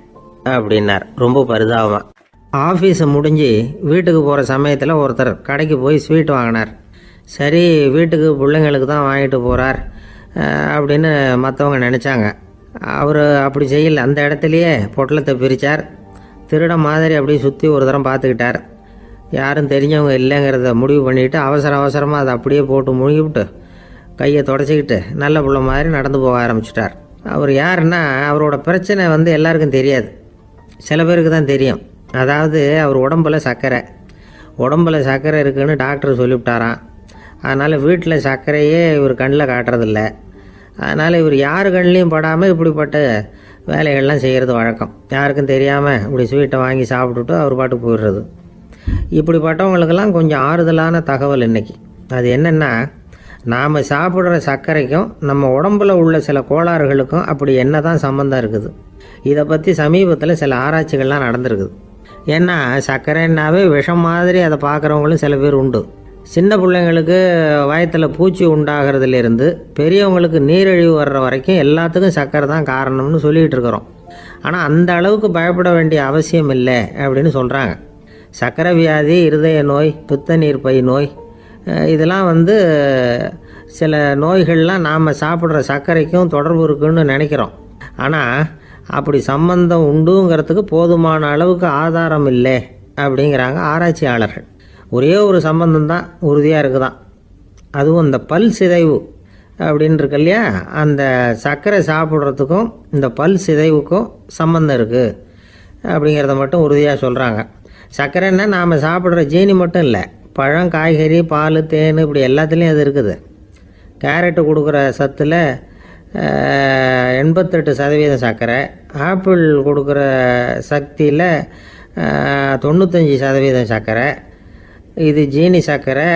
அப்படின்னார் ரொம்ப பரிதாபமாக. ஆஃபீஸை முடிஞ்சு வீட்டுக்கு போகிற சமயத்தில் ஒருத்தர் கடைக்கு போய் ஸ்வீட் வாங்கினார். சரி, வீட்டுக்கு பிள்ளைங்களுக்கு தான் வாங்கிட்டு போகிறார் அப்படின்னு மற்றவங்க நினச்சாங்க. அவர் அப்படி செய்யலை. அந்த இடத்துலையே பொட்டலத்தை பிரித்தார். திருட மாதிரி அப்படியே சுற்றி ஒரு தரம் பார்த்துக்கிட்டார். யாரும் தெரிஞ்சவங்க இல்லைங்கிறத முடிவு பண்ணிவிட்டு அவசரமாக அதை அப்படியே போட்டு முழுகிவிட்டு கையை தொடச்சிக்கிட்டு நல்ல பிள்ளை மாதிரி நடந்து போக ஆரம்பிச்சிட்டார். அவர் யாருன்னா, அவரோட பிரச்சனை எல்லாருக்கும் தெரியாது, சில பேருக்கு தான் தெரியும். அதாவது அவர் உடம்பில் சர்க்கரை இருக்குதுன்னு டாக்டர் சொல்லிவிட்டாராம். அதனால் வீட்டில் சர்க்கரையே இவர் கண்ணில் காட்டுறதில்ல. அதனால் இவர் யார் கண்ணிலையும் படாமல் இப்படிப்பட்ட வேலைகள்லாம் செய்கிறது வழக்கம். யாருக்கும் தெரியாமல் இப்படி ஸ்வீட்டை வாங்கி சாப்பிட்டுட்டு அவர் பாட்டுக்கு போயிடுறது. இப்படிப்பட்டவங்களுக்கெல்லாம் கொஞ்சம் ஆறுதலான தகவல் இன்றைக்கி. அது என்னென்னா, நாம் சாப்பிட்ற சர்க்கரைக்கும் நம்ம உடம்பில் உள்ள சில கோளாறுகளுக்கும் அப்படி என்ன தான் சம்மந்தம் இருக்குது. இதை பற்றி சமீபத்தில் சில ஆராய்ச்சிகள்லாம் நடந்திருக்குது. ஏன்னா சர்க்கரைன்னாவே விஷம் மாதிரி அதை பார்க்குறவங்களும் சில பேர் உண்டு. சின்ன பிள்ளைங்களுக்கு வயத்தில் பூச்சி உண்டாகிறதுலேருந்து பெரியவங்களுக்கு நீரிழிவு வர்ற வரைக்கும் எல்லாத்துக்கும் சர்க்கரை தான் காரணம்னு சொல்லிகிட்டு இருக்கிறோம். ஆனால் அந்த அளவுக்கு பயப்பட வேண்டிய அவசியம் இல்லை அப்படின்னு சொல்கிறாங்க. சர்க்கரை வியாதி, இருதய நோய், பித்த நீர் பை நோய், இதெல்லாம் வந்து சில நோய்கள்லாம் நாம் சாப்பிட்ற சர்க்கரைக்கும் தொடர்பு இருக்குன்னு நினைக்கிறோம். ஆனால் அப்படி சம்பந்தம் உண்டுங்கிறதுக்கு போதுமான அளவுக்கு ஆதாரம் இல்லை அப்படிங்கிறாங்க ஆராய்ச்சியாளர்கள். ஒரே ஒரு சம்பந்தம் தான் உறுதியாக இருக்குதான். அதுவும் இந்த பல் சிதைவு அப்படின்னு இருக்கு இல்லையா, அந்த சர்க்கரை சாப்பிட்றதுக்கும் இந்த பல் சிதைவுக்கும் சம்பந்தம் இருக்குது அப்படிங்கிறத மட்டும் உறுதியாக சொல்கிறாங்க. சர்க்கரைன்னா நாம் சாப்பிட்ற ஜீனி மட்டும் இல்லை, பழம், காய்கறி, பால், தேன் இப்படி எல்லாத்துலேயும் அது இருக்குது. கேரட்டு கொடுக்குற சத்தில் 88% சர்க்கரை, ஆப்பிள் கொடுக்குற சக்தியில் 95% சர்க்கரை. இது ஜீனி சர்க்கரை,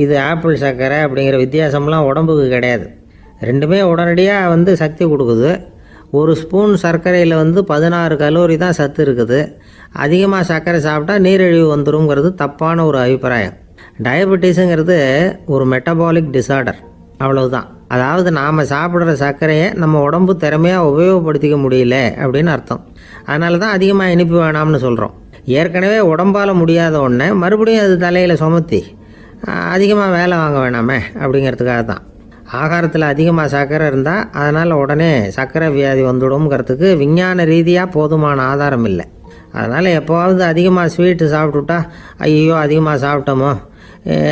இது ஆப்பிள் சர்க்கரை அப்படிங்கிற வித்தியாசம்லாம் உடம்புக்கு கிடையாது. ரெண்டுமே உடனடியாக வந்து சக்தி கொடுக்குது. ஒரு ஸ்பூன் சர்க்கரையில் வந்து 16 கலோரி தான் சத்து இருக்குது. அதிகமாக சர்க்கரை சாப்பிட்டா நீரிழிவு வந்துருங்கிறது தப்பான ஒரு அபிப்பிராயம். டயபெட்டிஸுங்கிறது ஒரு மெட்டபாலிக் டிசார்டர், அவ்வளவுதான். அதாவது நாம் சாப்பிட்ற சர்க்கரையை நம்ம உடம்பு திறமையாக உபயோகப்படுத்திக்க முடியல அப்படின்னு அர்த்தம். அதனால தான் அதிகமாக இனிப்பு வேணாம்னு சொல்கிறோம். ஏற்கனவே உடம்பால் முடியாத ஒன்றை மறுபடியும் அது தலையில் சுமத்தி அதிகமாக வேலை வாங்க வேணாமே அப்படிங்கிறதுக்காக தான். ஆகாரத்தில் அதிகமாக சர்க்கரை இருந்தால் அதனால் உடனே சர்க்கரை வியாதி வந்துடும்ங்கிறதுக்கு விஞ்ஞான ரீதியாக போதுமான ஆதாரம் இல்லை. அதனால் எப்போவாவது அதிகமாக ஸ்வீட்டு சாப்பிட்டுட்டா ஐயோ அதிகமாக சாப்பிட்டோமோ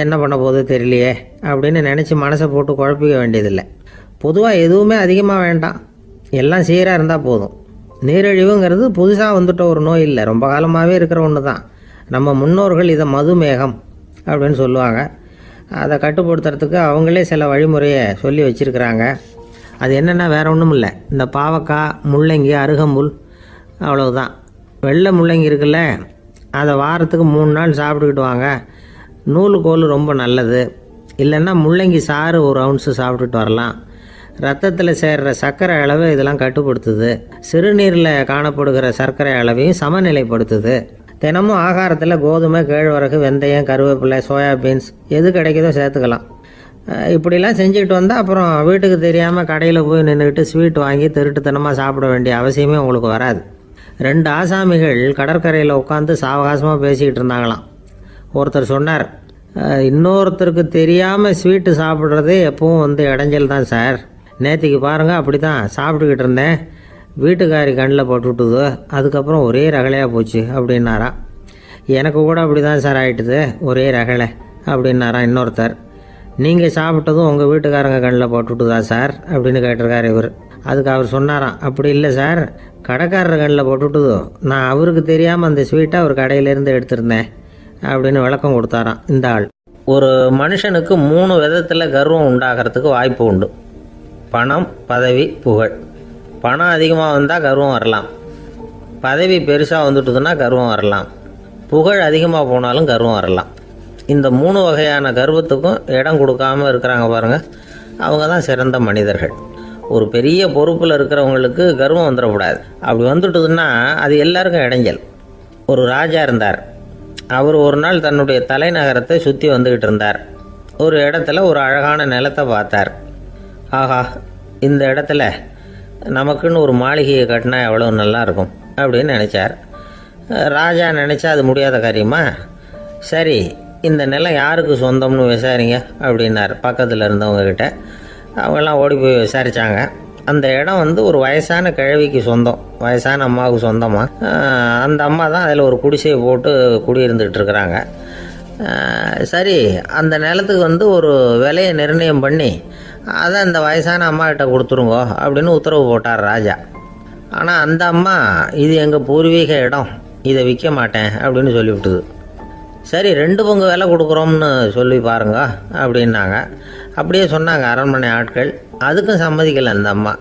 என்ன பண்ண போகுது தெரியலையே அப்படின்னு நினச்சி மனசை போட்டு குழப்பிக்க வேண்டியதில்லை. பொதுவாக எதுவுமே அதிகமாக வேண்டாம், எல்லாம் சீராக இருந்தால் போதும். நீரிழிவுங்கிறது புதுசாக வந்துட்ட ஒரு நோய் இல்லை, ரொம்ப காலமாகவே இருக்கிற ஒன்று தான். நம்ம முன்னோர்கள் இதை மதுமேகம் அப்படின்னு சொல்லுவாங்க. அதை கட்டுப்படுத்துறதுக்கு அவங்களே சில வழிமுறையை சொல்லி வச்சுருக்கிறாங்க. அது என்னென்னா வேறு ஒன்றும் இல்லை, இந்த பாவக்காய், முள்ளங்கி, அருகம்புல், அவ்வளவுதான். வெள்ளை முள்ளங்கி இருக்குல்ல, அதை வாரத்துக்கு 3 நாள் சாப்பிட்டுக்கிட்டு வாங்க. நூலுக்கோல் ரொம்ப நல்லது. இல்லைன்னா முள்ளங்கி சாறு 1 அவுன்ஸு சாப்பிட்டுட்டு வரலாம். ரத்தத்தில் சேர்கிற சர்க்கரை அளவை இதெல்லாம் கட்டுப்படுத்துது. சிறுநீரில் காணப்படுகிற சர்க்கரை அளவையும் சமநிலைப்படுத்துது. தினமும் ஆகாரத்தில் கோதுமை, கேழ்வரகு, வெந்தயம், கருவேப்பிலை, சோயாபீன்ஸ் எது கிடைக்குதோ சேர்த்துக்கலாம். இப்படிலாம் செஞ்சுக்கிட்டு வந்தால் அப்புறம் வீட்டுக்கு தெரியாமல் கடையில் போய் நின்றுக்கிட்டு ஸ்வீட் வாங்கி திருட்டுத்தனமாக சாப்பிட வேண்டிய அவசியமே உங்களுக்கு வராது. 2 ஆசாமிகள் கடற்கரையில் உட்காந்து சாவகாசமாக பேசிக்கிட்டு இருந்தாங்களாம். ஒருத்தர் சொன்னார், இன்னொருத்தருக்கு தெரியாமல் ஸ்வீட்டு சாப்பிட்றதே எப்பவும் வந்து இடைஞ்சல் தான் சார். நேற்றுக்கு பாருங்கள் அப்படி தான் சாப்பிட்டுக்கிட்டு இருந்தேன், வீட்டுக்காரி கண்ணில் போட்டுவிட்டுது, அதுக்கப்புறம் ஒரே ரகலையாக போச்சு அப்படின்னாராம். எனக்கு கூட அப்படி தான் சார் ஆகிட்டுது, ஒரே ரகலை அப்படின்னாராம் இன்னொருத்தர். நீங்கள் சாப்பிட்டதும் உங்கள் வீட்டுக்காரங்க கண்ணில் போட்டுவிட்டுதா சார் அப்படின்னு கேட்டிருக்கார் இவர். அதுக்கு அவர் சொன்னாராம், அப்படி இல்லை சார், கடைக்காரர் கண்ணில் போட்டுவிட்டுதோ, நான் அவருக்கு தெரியாமல் அந்த ஸ்வீட்டை அவர் கடையிலேருந்து எடுத்திருந்தேன் அப்படின்னு விளக்கம் கொடுத்தாராம் இந்த ஆள். ஒரு மனுஷனுக்கு 3 விதத்தில் கர்வம் உண்டாகிறதுக்கு வாய்ப்பு உண்டு. பணம், பதவி, புகழ். பணம் அதிகமாக வந்தால் கர்வம் வரலாம், பதவி பெருசாக வந்துட்டுதுன்னா கர்வம் வரலாம், புகழ் அதிகமாக போனாலும் கர்வம் வரலாம். இந்த 3 வகையான கர்வத்துக்கும் இடம் கொடுக்காமல் இருக்கிறாங்க பாருங்கள், அவங்க தான் சிறந்த மனிதர்கள். ஒரு பெரிய பொறுப்பில் இருக்கிறவங்களுக்கு கர்வம் வந்துடக்கூடாது. அப்படி வந்துட்டுதுன்னா அது எல்லாருக்கும் இடைஞ்சல். ஒரு ராஜா இருந்தார். அவர் ஒரு நாள் தன்னுடைய தலைநகரத்தை சுற்றி வந்துக்கிட்டு இருந்தார். ஒரு இடத்துல ஒரு அழகான நிலத்தை பார்த்தார். ஆஹா, இந்த இடத்துல நமக்குன்னு ஒரு மாளிகையை கட்டினா எவ்வளோ நல்லா இருக்கும் அப்படின்னு நினச்சார். ராஜா நினச்சா அது முடியாத காரியமா? சரி, இந்த நிலம் யாருக்கு சொந்தம்னு விசாரிங்க அப்படின்னார் பக்கத்தில் இருந்தவங்கக்கிட்ட. அவங்கெல்லாம் ஓடி போய் விசாரித்தாங்க. அந்த இடம் வந்து ஒரு வயசான கிழவிக்கு சொந்தம், வயசான அம்மாவுக்கு சொந்தமாக. அந்த அம்மா தான் அதில் ஒரு குடிசையை போட்டு குடியிருந்துகிட்டு இருக்கிறாங்க. சரி, அந்த நிலத்துக்கு வந்து ஒரு விலையை நிர்ணயம் பண்ணி அதை அந்த வயசான அம்மாக்கிட்ட கொடுத்துருங்கோ அப்படின்னு உத்தரவு போட்டார் ராஜா. ஆனால் அந்த அம்மா, இது எங்கள் பூர்வீக இடம், இதை விற்க மாட்டேன் அப்படின்னு சொல்லிவிட்டுது. சரி, 2 பங்கு விலை கொடுக்குறோம்னு சொல்லி பாருங்க அப்படின்னாங்க. அப்படியே சொன்னாங்க அரண்மனை ஆட்கள். அதுக்கும் சம்மதிக்கலை அந்த அம்மா.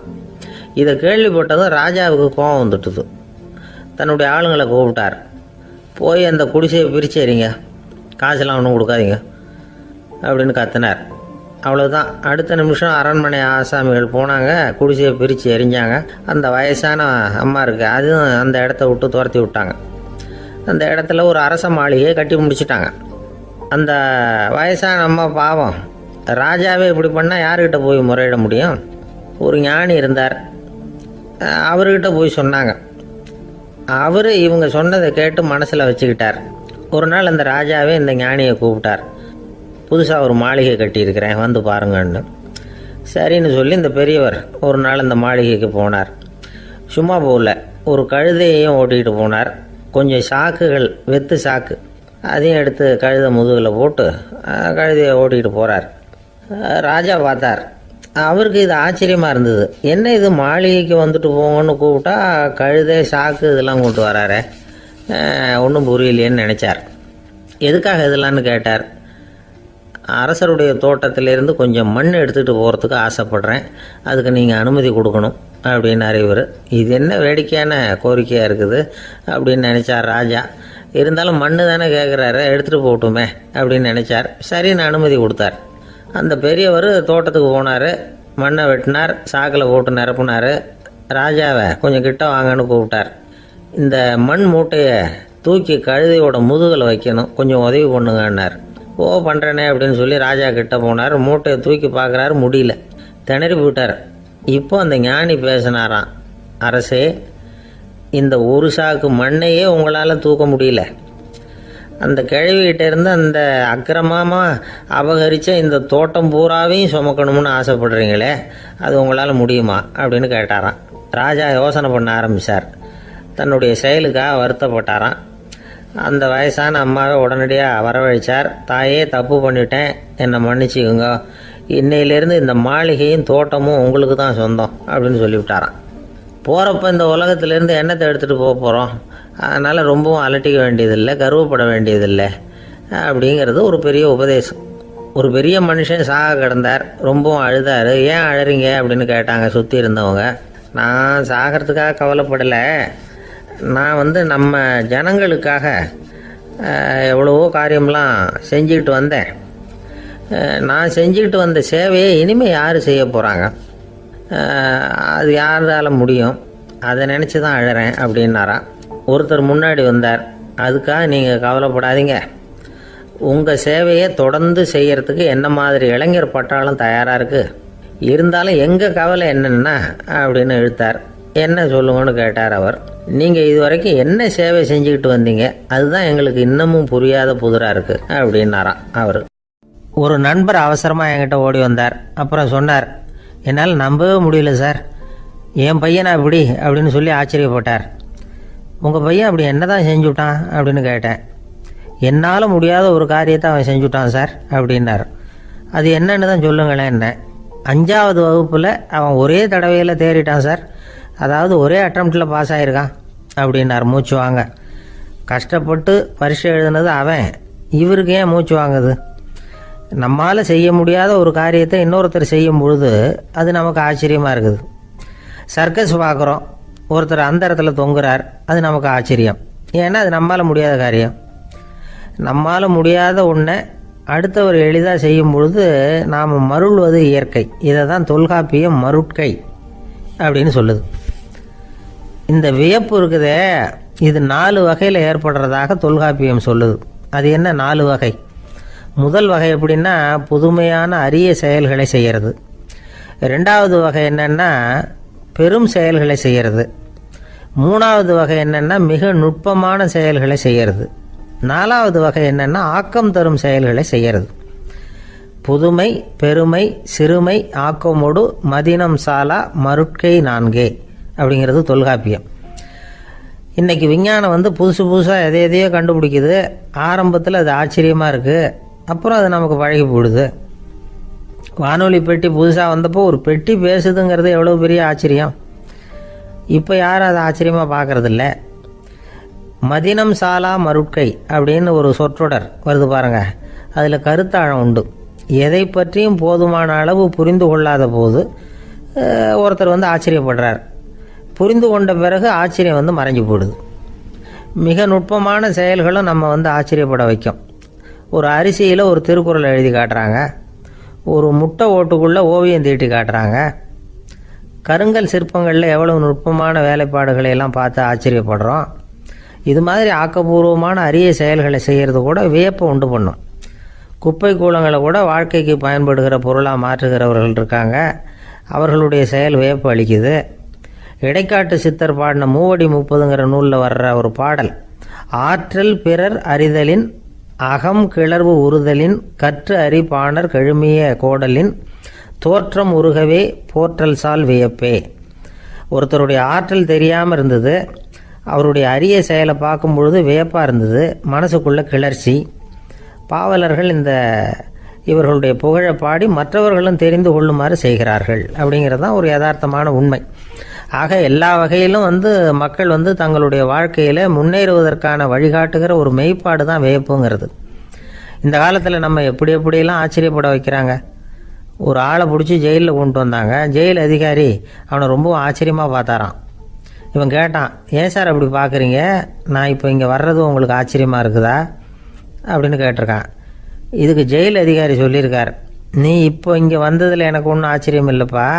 இதை கேள்விப்பட்டதும் ராஜாவுக்கு கோபம் வந்துட்டுது. தன்னுடைய ஆளுங்களை கூப்பிட்டார். போய் அந்த குடிசையை பிரிச்சேரிங்க, காசெல்லாம் ஒன்றும் கொடுக்காதீங்க அப்படின்னு கத்தினார். அவ்வளோதான். அடுத்த நிமிஷம் அரண்மனை ஆசாமிகள் போனாங்க, குடிசையை பிரித்து எரிஞ்சாங்க. அந்த வயசான அம்மா இருக்கு, அதுவும் அந்த இடத்த விட்டு துரத்தி விட்டாங்க. அந்த இடத்துல ஒரு அரச மாளிகையை கட்டி முடிச்சிட்டாங்க. அந்த வயசான அம்மா பாவம், ராஜாவே இப்படி பண்ணால் யாருக்கிட்ட போய் முறையிட முடியும்? ஒரு ஞானி இருந்தார், அவர்கிட்ட போய் சொன்னாங்க. அவர் இவங்க சொன்னதை கேட்டு மனசில் வச்சுக்கிட்டார். ஒரு நாள் அந்த ராஜாவே இந்த ஞானியை கூப்பிட்டார். புதுசாக ஒரு மாளிகை கட்டியிருக்கிறேன், வந்து பாருங்கன்னு. சரின்னு சொல்லி இந்த பெரியவர் ஒரு நாள் இந்த மாளிகைக்கு போனார். சும்மா போகல, ஒரு கழுதையையும் ஓட்டிகிட்டு போனார். கொஞ்சம் சாக்குகள், வெத்து சாக்கு, அதையும் எடுத்து கழுதை முதுகில் போட்டு கழுதையை ஓட்டிகிட்டு போகிறார். ராஜா பார்த்தார். அவருக்கு இது ஆச்சரியமாக இருந்தது. என்ன இது, மாளிகைக்கு வந்துட்டு போங்கன்னு கூப்பிட்டா கழுதை சாக்கு இதெல்லாம் கொண்டு வராரே, ஒன்றும் புரியலையேன்னு நினச்சார். எதுக்காக இதெல்லாம்னு கேட்டார். அரசருடைய தோட்டத்திலேருந்து கொஞ்சம் மண் எடுத்துகிட்டு போகிறதுக்கு ஆசைப்பட்றேன், அதுக்கு நீங்கள் அனுமதி கொடுக்கணும் அப்படின்னார் இவர். இது என்ன வேடிக்கையான கோரிக்கையாக இருக்குது அப்படின்னு நினச்சார் ராஜா. இருந்தாலும் மண்ணு தானே கேட்குறாரு, எடுத்துகிட்டு போகட்டுமே அப்படின்னு நினச்சார். சரின்னு அனுமதி கொடுத்தார். அந்த பெரியவர் தோட்டத்துக்கு போனார், மண்ணை வெட்டினார், சாக்கில் போட்டு நிரப்புனார். ராஜாவை கொஞ்சம் கிட்ட வாங்கன்னு கூப்பிட்டார். இந்த மண் மூட்டையை தூக்கி கழுதையோட முதுகில் வைக்கணும், கொஞ்சம் உதவி பண்ணுங்கன்னார். ஓ பண்ணுறேனே அப்படின்னு சொல்லி ராஜா கிட்ட போனார். மூட்டையை தூக்கி பார்க்குறாரு, முடியல, திணறி போயிட்டார். இப்போ அந்த ஞானி பேசினாராம். அரசே, இந்த ஒரு சாக்கு மண்ணையே உங்களால் தூக்க முடியல, அந்த கிழவிகிட்ட இருந்து அந்த அக்கிரமமாக அபகரித்த இந்த தோட்டம் பூராவையும் சுமக்கணும்னு ஆசைப்படுறீங்களே, அது உங்களால் முடியுமா அப்படின்னு கேட்டாராம். ராஜா யோசனை பண்ண ஆரம்பித்தார். தன்னுடைய செயலுக்காக வருத்தப்பட்டாராம். அந்த வயசான அம்மாவை உடனடியாக வரவழைச்சார். தாயே, தப்பு பண்ணிட்டேன், என்னை மன்னிச்சுக்குங்க, இன்னையிலேருந்து இந்த மாளிகையும் தோட்டமும் உங்களுக்கு தான் சொந்தம் அப்படின்னு சொல்லிவிட்டாராம். போகிறப்ப இந்த உலகத்திலேருந்து எண்ணத்தை எடுத்துகிட்டு போக போகிறோம், அதனால் ரொம்பவும் அலட்டிக்க வேண்டியதில்லை, கர்வப்பட வேண்டியதில்லை அப்படிங்கிறது ஒரு பெரிய உபதேசம். ஒரு பெரிய மனுஷன் சாக கிடந்தார், ரொம்பவும் அழுதார். ஏன் அழறீங்க அப்படின்னு கேட்டாங்க சுற்றி இருந்தவங்க. நான் சாகிறதுக்காக கவலைப்படலை, நான் நம்ம ஜனங்களுக்காக எவ்வளவோ காரியம்லாம் செஞ்சுக்கிட்டு வந்தேன். நான் செஞ்சுக்கிட்டு வந்த சேவையை இனிமேல் யார் செய்ய போகிறாங்க, அது யாரால் முடியும், அதை நினச்சி தான் அழறேன் அப்படின்னாராம். ஒருத்தர் முன்னாடி வந்தார். அதுக்காக நீங்கள் கவலைப்படாதீங்க, உங்கள் சேவையை தொடர்ந்து செய்கிறதுக்கு என்ன மாதிரி இளைஞர் பட்டாளம் தயாராக இருக்குது, இருந்தாலும் எங்கள் கவலை என்னென்னா அப்படின்னு இழுத்தார். என்ன சொல்லுங்கன்னு கேட்டார் அவர். நீங்கள் இது வரைக்கும் என்ன சேவை செஞ்சுக்கிட்டு வந்தீங்க, அதுதான் எங்களுக்கு இன்னமும் புரியாத புதிராக இருக்குது அப்படின்னாராம் அவர். ஒரு நண்பர் அவசரமாக என்கிட்ட ஓடி வந்தார். அப்புறம் சொன்னார், என்னால் நம்பவே முடியல சார், என் பையனா இப்படி அப்படின்னு சொல்லி ஆச்சரியப்பட்டார். உங்கள் பையன் அப்படி என்ன தான் செஞ்சுட்டான் அப்படின்னு கேட்டேன். என்னால் முடியாத ஒரு காரியத்தை அவன் செஞ்சுட்டான் சார் அப்படின்னார். அது என்னன்னு தான் சொல்லுங்களேன். என்ன, 5வது வகுப்பில் அவன் ஒரே தடவையில் தேறிட்டான் சார், அதாவது ஒரே அட்டம்ப்டில் பாஸ் ஆகிருக்கான் அப்படின்னார். மூச்சு வாங்க, கஷ்டப்பட்டு பரீட்சை எழுதுனது அவன், இவருக்கு ஏன் மூச்சு வாங்குது? நம்மால் செய்ய முடியாத ஒரு காரியத்தை இன்னொருத்தர் செய்யும் பொழுது அது நமக்கு ஆச்சரியமாக இருக்குது. சர்க்கஸ் பார்க்குறோம், ஒருத்தர் அந்த இடத்துல தொங்குறார், அது நமக்கு ஆச்சரியம், ஏன்னா அது நம்மால் முடியாத காரியம். நம்மால் முடியாத ஒன்றை அடுத்தவர் எளிதாக செய்யும் பொழுது நாம் மருள்வது இயற்கை. இதை தான் தொல்காப்பியம் மருட்கை அப்படின்னு சொல்லுது. இந்த வியப்பு இருக்குதே, இது 4 வகையில் ஏற்படுறதாக தொல்காப்பியம் சொல்லுது. அது என்ன 4 வகை? முதல் வகை எப்படின்னா, புதுமையான அரிய செயல்களை செய்கிறது. 2வது வகை என்னென்னா பெரும் செயல்களை செய்கிறது. 3வது வகை என்னென்னா மிக நுட்பமான செயல்களை செய்கிறது. 4வது வகை என்னென்னா ஆக்கம் தரும் செயல்களை செய்கிறது. புதுமை, பெருமை, சிறுமை, ஆக்கமோடு மதினம் சாலா மருட்கை 4 அப்படிங்கிறது தொல்காப்பியம். இன்றைக்கி விஞ்ஞானம் புதுசு புதுசாக எதையோ கண்டுபிடிக்குது. ஆரம்பத்தில் அது ஆச்சரியமாக இருக்குது, அப்புறம் அது நமக்கு பழகி போடுது. வானொலி பெட்டி புதுசாக வந்தப்போ ஒரு பெட்டி பேசுதுங்கிறது எவ்வளோ பெரிய ஆச்சரியம். இப்போ யாரும் அதை ஆச்சரியமாக பார்க்குறதில்ல. மதினம் சாலா மருட்கை அப்படின்னு ஒரு சொற்றொடர் வருது பாருங்கள், அதில் கருத்தாழம் உண்டு. எதை பற்றியும் போதுமான அளவு புரிந்து கொள்ளாத போது ஒருத்தர் ஆச்சரியப்படுறார். புரிந்து கொண்ட பிறகு ஆச்சரியம் மறைஞ்சு போடுது. மிக நுட்பமான செயல்களும் நம்ம ஆச்சரியப்பட வைக்கும். ஒரு அரிசியில் ஒரு திருக்குறள் எழுதி காட்டுறாங்க, ஒரு முட்டை ஓட்டுக்குள்ளே ஓவியம் தீட்டி காட்டுறாங்க. கருங்கல் சிற்பங்களில் எவ்வளவு நுட்பமான வேலைப்பாடுகளை எல்லாம் பார்த்து ஆச்சரியப்படுறோம். இது மாதிரி ஆக்கப்பூர்வமான அரிய செயல்களை செய்கிறது கூட வியப்பை உண்டு பண்ணும். குப்பை கூலங்களை கூட வாழ்க்கைக்கு பயன்படுகிற பொருளாக மாற்றுகிறவர்கள் இருக்காங்க, அவர்களுடைய செயல் வியப்பு அளிக்குது. இடைக்காட்டு சித்தர் பாடின 30 நூலில் வர்ற ஒரு பாடல், ஆற்றல் பிறர் அறிதலின் அகம் கிளர்வு உறுதலின் கற்று அறி பாணர் கழுமிய கோடலின் தோற்றம் உருகவே போற்றல் சால் வியப்பே. ஒருத்தருடைய ஆற்றல் தெரியாமல் இருந்தது, அவருடைய அரிய செயலை பார்க்கும் பொழுது வியப்பாக இருந்தது, மனசுக்குள்ள கிளர்ச்சி. பாவலர்கள் இவர்களுடைய புகழை பாடி மற்றவர்களும் தெரிந்து கொள்ளுமாறு செய்கிறார்கள் அப்படிங்கிறது தான் ஒரு யதார்த்தமான உண்மை. ஆக எல்லா வகையிலும் மக்கள் தங்களுடைய வாழ்க்கையில் முன்னேறுவதற்கான வழிகாட்டுகிற ஒரு மெய்ப்பாடு தான் வியப்புங்கிறது. இந்த காலத்தில் நம்ம எப்படியெல்லாம் ஆச்சரியப்பட வைக்கிறாங்க. ஒரு ஆளை பிடிச்சி ஜெயிலில் கொண்டு வந்தாங்க. ஜெயில் அதிகாரி அவனை ரொம்ப ஆச்சரியமாக பார்த்தாரான். இவன் கேட்டான், ஏன் சார் அப்படி பார்க்குறீங்க, நான் இப்போ இங்கே வர்றது உங்களுக்கு ஆச்சரியமாக இருக்குதா அப்படின்னு கேட்டிருக்கான். இதுக்கு ஜெயில் அதிகாரி சொல்லியிருக்கார், நீ இப்போ இங்கே வந்ததில் எனக்கு ஒன்றும் ஆச்சரியம் இல்லைப்பா,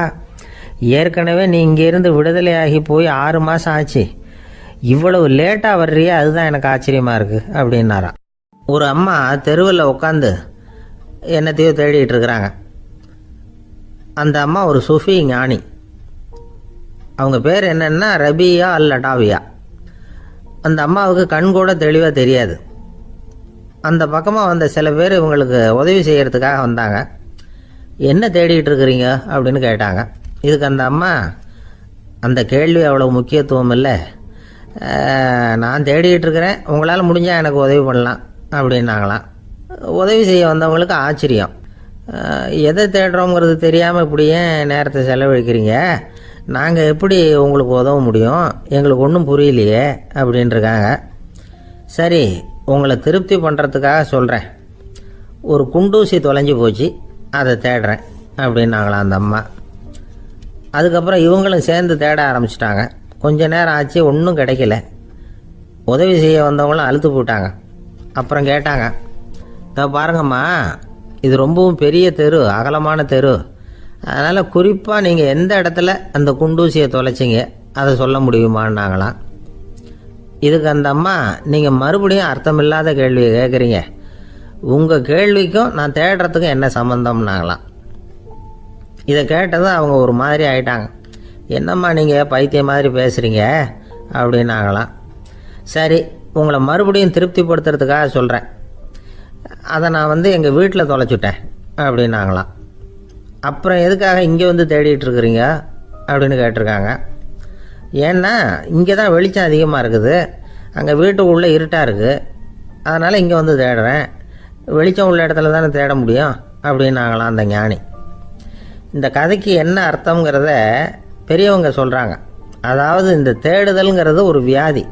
ஏற்கனவே நீ இங்கேருந்து விடுதலையாகி போய் 6 மாதம் ஆச்சு, இவ்வளவு லேட்டாக வர்றியே அதுதான் எனக்கு ஆச்சரியமாக இருக்குது அப்படின்னாராம். ஒரு அம்மா தெருவில் உட்காந்து என்னத்தையோ தேடிட்டு இருக்கிறாங்க. அந்த அம்மா ஒரு சுஃபி ஞானி. அவங்க பேர் என்னன்னா ரபியா அல் அடாவியா. அந்த அம்மாவுக்கு கண் கூட தெளிவாக தெரியாது. அந்த பக்கமாக வந்த சில பேர் இவங்களுக்கு உதவி செய்கிறதுக்காக வந்தாங்க. என்ன தேடிட்டு இருக்கிறீங்க அப்படின்னு கேட்டாங்க. இதுக்கு அந்த அம்மா, அந்த கேள்வி அவ்வளோ முக்கியத்துவம் இல்லை, நான் தேடிட்டு இருக்கிறேன், உங்களால் முடிஞ்சால் எனக்கு உதவி பண்ணலாம் அப்படின்னாங்களாம். உதவி செய்ய வந்தவங்களுக்கு ஆச்சரியம். எதை தேடுறோங்கிறது தெரியாமல் இப்படி ஏன் நேரத்தை செலவழிக்கிறீங்க, நாங்கள் எப்படி உங்களுக்கு உதவ முடியும், எங்களுக்கு ஒன்றும் புரியலையே அப்படின்ட்டுருக்காங்க. சரி, உங்களை திருப்தி பண்ணுறதுக்காக சொல்கிறேன், ஒரு குண்டூசி தொலைஞ்சி போச்சு, அதை தேடுறேன் அப்படின்னாங்களாம் அந்த அம்மா. அதுக்கப்புறம் இவங்களும் சேர்ந்து தேட ஆரம்பிச்சிட்டாங்க. கொஞ்ச நேரம் ஆச்சு, ஒன்றும் கிடைக்கல. உதவி செய்ய வந்தவங்களும் அழுத்து போட்டாங்க. அப்புறம் கேட்டாங்க, பாருங்கம்மா, இது ரொம்பவும் பெரிய தெரு, அகலமான தெரு, அதனால் குறிப்பாக நீங்கள் எந்த இடத்துல அந்த குண்டூசியை தொலைச்சிங்க அதை சொல்ல முடியுமான்னாங்களாம். இதுக்கு அந்த அம்மா, நீங்கள் மறுபடியும் அர்த்தமில்லாத கேள்வியை கேட்குறீங்க, உங்கள் கேள்விக்கும் நான் தேடுறதுக்கும் என்ன சம்மந்தம்னாங்களாம். இதை கேட்டதும் அவங்க ஒரு மாதிரி ஆயிட்டாங்க. என்னம்மா நீங்கள் பைத்திய மாதிரி பேசுகிறீங்க அப்படின்னாங்களாம். சரி, உங்களை மறுபடியும் திருப்திப்படுத்துறதுக்காக சொல்கிறேன், அதை நான் எங்கள் வீட்டில் தொலைச்சுட்டேன் அப்படின்னாங்களாம். அப்புறம் எதுக்காக இங்கே தேடிட்டு இருக்கிறீங்க அப்படின்னு கேட்டிருக்காங்க. ஏன்னா இங்கே தான் வெளிச்சம் அதிகமாக இருக்குது, அங்கே வீட்டுக்குள்ளே இருட்டாக இருக்குது, அதனால் இங்கே தேடுறேன், வெளிச்சம் உள்ள இடத்துல தானே தேட முடியும் அப்படின்னாங்களாம் அந்த ஞானி. இந்த கதைக்கு என்ன அர்த்தங்கிறத பெரியவங்க சொல்கிறாங்க. அதாவது இந்த தேடுதல்ங்கிறது ஒரு வியாதி.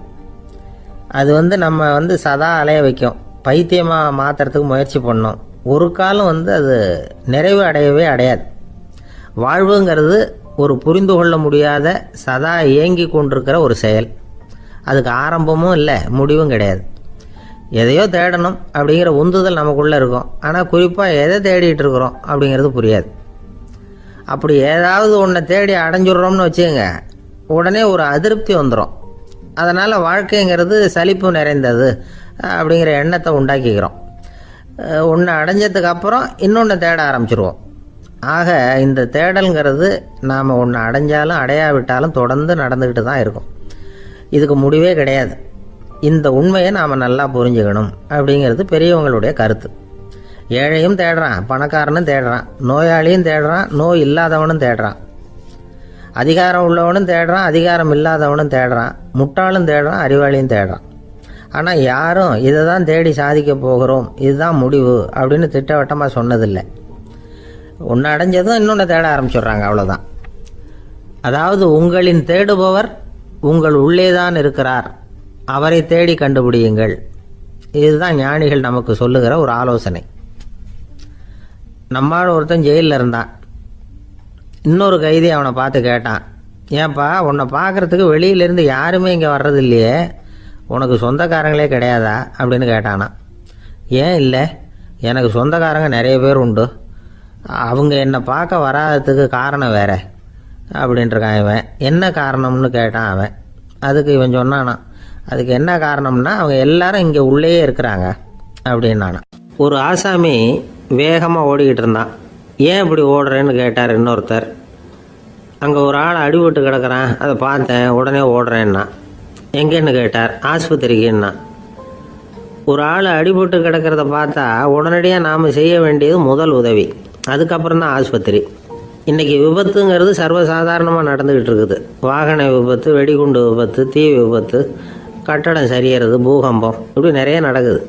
அது நம்ம சதா அலைய வைக்கும், பைத்தியமாக மாற்றுறதுக்கு முயற்சி பண்ணோம். ஒரு காலம் அது நிறைவு அடையவே அடையாது. வாழ்வுங்கிறது ஒரு புரிந்து கொள்ள முடியாத சதா இயங்கி கொண்டிருக்கிற ஒரு செயல். அதுக்கு ஆரம்பமும் இல்லை, முடிவும் கிடையாது. எதையோ தேடணும் அப்படிங்கிற உந்துதல் நமக்குள்ளே இருக்கும், ஆனால் குறிப்பாக எதை தேடிட்டு இருக்கிறோம் அப்படிங்கிறது புரியாது. அப்படி ஏதாவது ஒன்றை தேடி அடைஞ்சிடுறோம்னு வச்சுக்கோங்க, உடனே ஒரு அதிருப்தி வந்துடும். அதனால் வாழ்க்கைங்கிறது சலிப்பு நிறைந்தது அப்படிங்கிற எண்ணத்தை உண்டாக்கிக்கிறோம். ஒன்று அடைஞ்சதுக்கு அப்புறம் இன்னொன்று தேட ஆரம்பிச்சிருவோம். ஆக இந்த தேடல்ங்கிறது நாம் ஒன்று அடைஞ்சாலும் அடையாவிட்டாலும் தொடர்ந்து நடந்துக்கிட்டு தான் இருக்கும். இதுக்கு முடிவே கிடையாது. இந்த உண்மையை நாம் நல்லா புரிஞ்சுக்கணும் அப்படிங்கிறது பெரியவங்களுடைய கருத்து. ஏழையும் தேடுறான், பணக்காரனும் தேடுறான், நோயாளியும் தேடுறான், நோய் இல்லாதவனும் தேடுறான், அதிகாரம் உள்ளவனும் தேடுறான், அதிகாரம் இல்லாதவனும் தேடுறான், முட்டாளும் தேடுறான், அறிவாளியும் தேடுறான். ஆனால் யாரும் இதை தான் தேடி சாதிக்க போகிறோம், இதுதான் முடிவு அப்படின்னு திட்டவட்டமாக சொன்னதில்லை. ஒன்று அடைஞ்சதும் இன்னொன்று தேட ஆரம்பிச்சிடுறாங்க, அவ்வளோதான். அதாவது உங்களின் தேடுபவர் உங்கள் உள்ளே தான் இருக்கிறார், அவரை தேடி கண்டுபிடியுங்கள். இதுதான் ஞானிகள் நமக்கு சொல்லுகிற ஒரு ஆலோசனை. நம்மால் ஒருத்தன் ஜெயிலில் இருந்தான். இன்னொரு கைதி அவனை பார்த்து கேட்டான், ஏன்பா உன்னை பார்க்குறதுக்கு வெளியிலேருந்து யாருமே இங்கே வர்றது இல்லையே, உனக்கு சொந்தக்காரங்களே கிடையாதா அப்படின்னு கேட்டானா. ஏன் இல்லை, எனக்கு சொந்தக்காரங்க நிறைய பேர் உண்டு, அவங்க என்னை பார்க்க வராததுக்கு காரணம் வேற அப்படின்ட்டுருக்கான் இவன். என்ன காரணம்னு கேட்டான் அவன். அதுக்கு இவன் சொன்னானா, அதுக்கு என்ன காரணம்னா அவங்க எல்லாரும் இங்கே உள்ளேயே இருக்கிறாங்க அப்படின்னானா. ஒரு ஆசாமி வேகமாக ஓடிக்கிட்டு இருந்தான். ஏன் இப்படி ஓடுறேன்னு கேட்டார் இன்னொருத்தர். அங்கே ஒரு ஆள் அடிபட்டு கிடக்கிறான், அதை பார்த்தேன், உடனே ஓடுறேன்னா. எங்கேன்னு கேட்டார். ஆஸ்பத்திரிக்குன்னா. ஒரு ஆள் அடிபட்டு கிடக்கிறத பார்த்தா உடனடியாக நாம் செய்ய வேண்டியது முதல் உதவி, அதுக்கப்புறம் தான் ஆஸ்பத்திரி. இன்றைக்கி விபத்துங்கிறது சர்வசாதாரணமாக நடந்துக்கிட்டு இருக்குது. வாகன விபத்து, வெடிகுண்டு விபத்து, தீ விபத்து, கட்டடம் சரியறது, பூகம்பம், இப்படி நிறைய நடக்குது.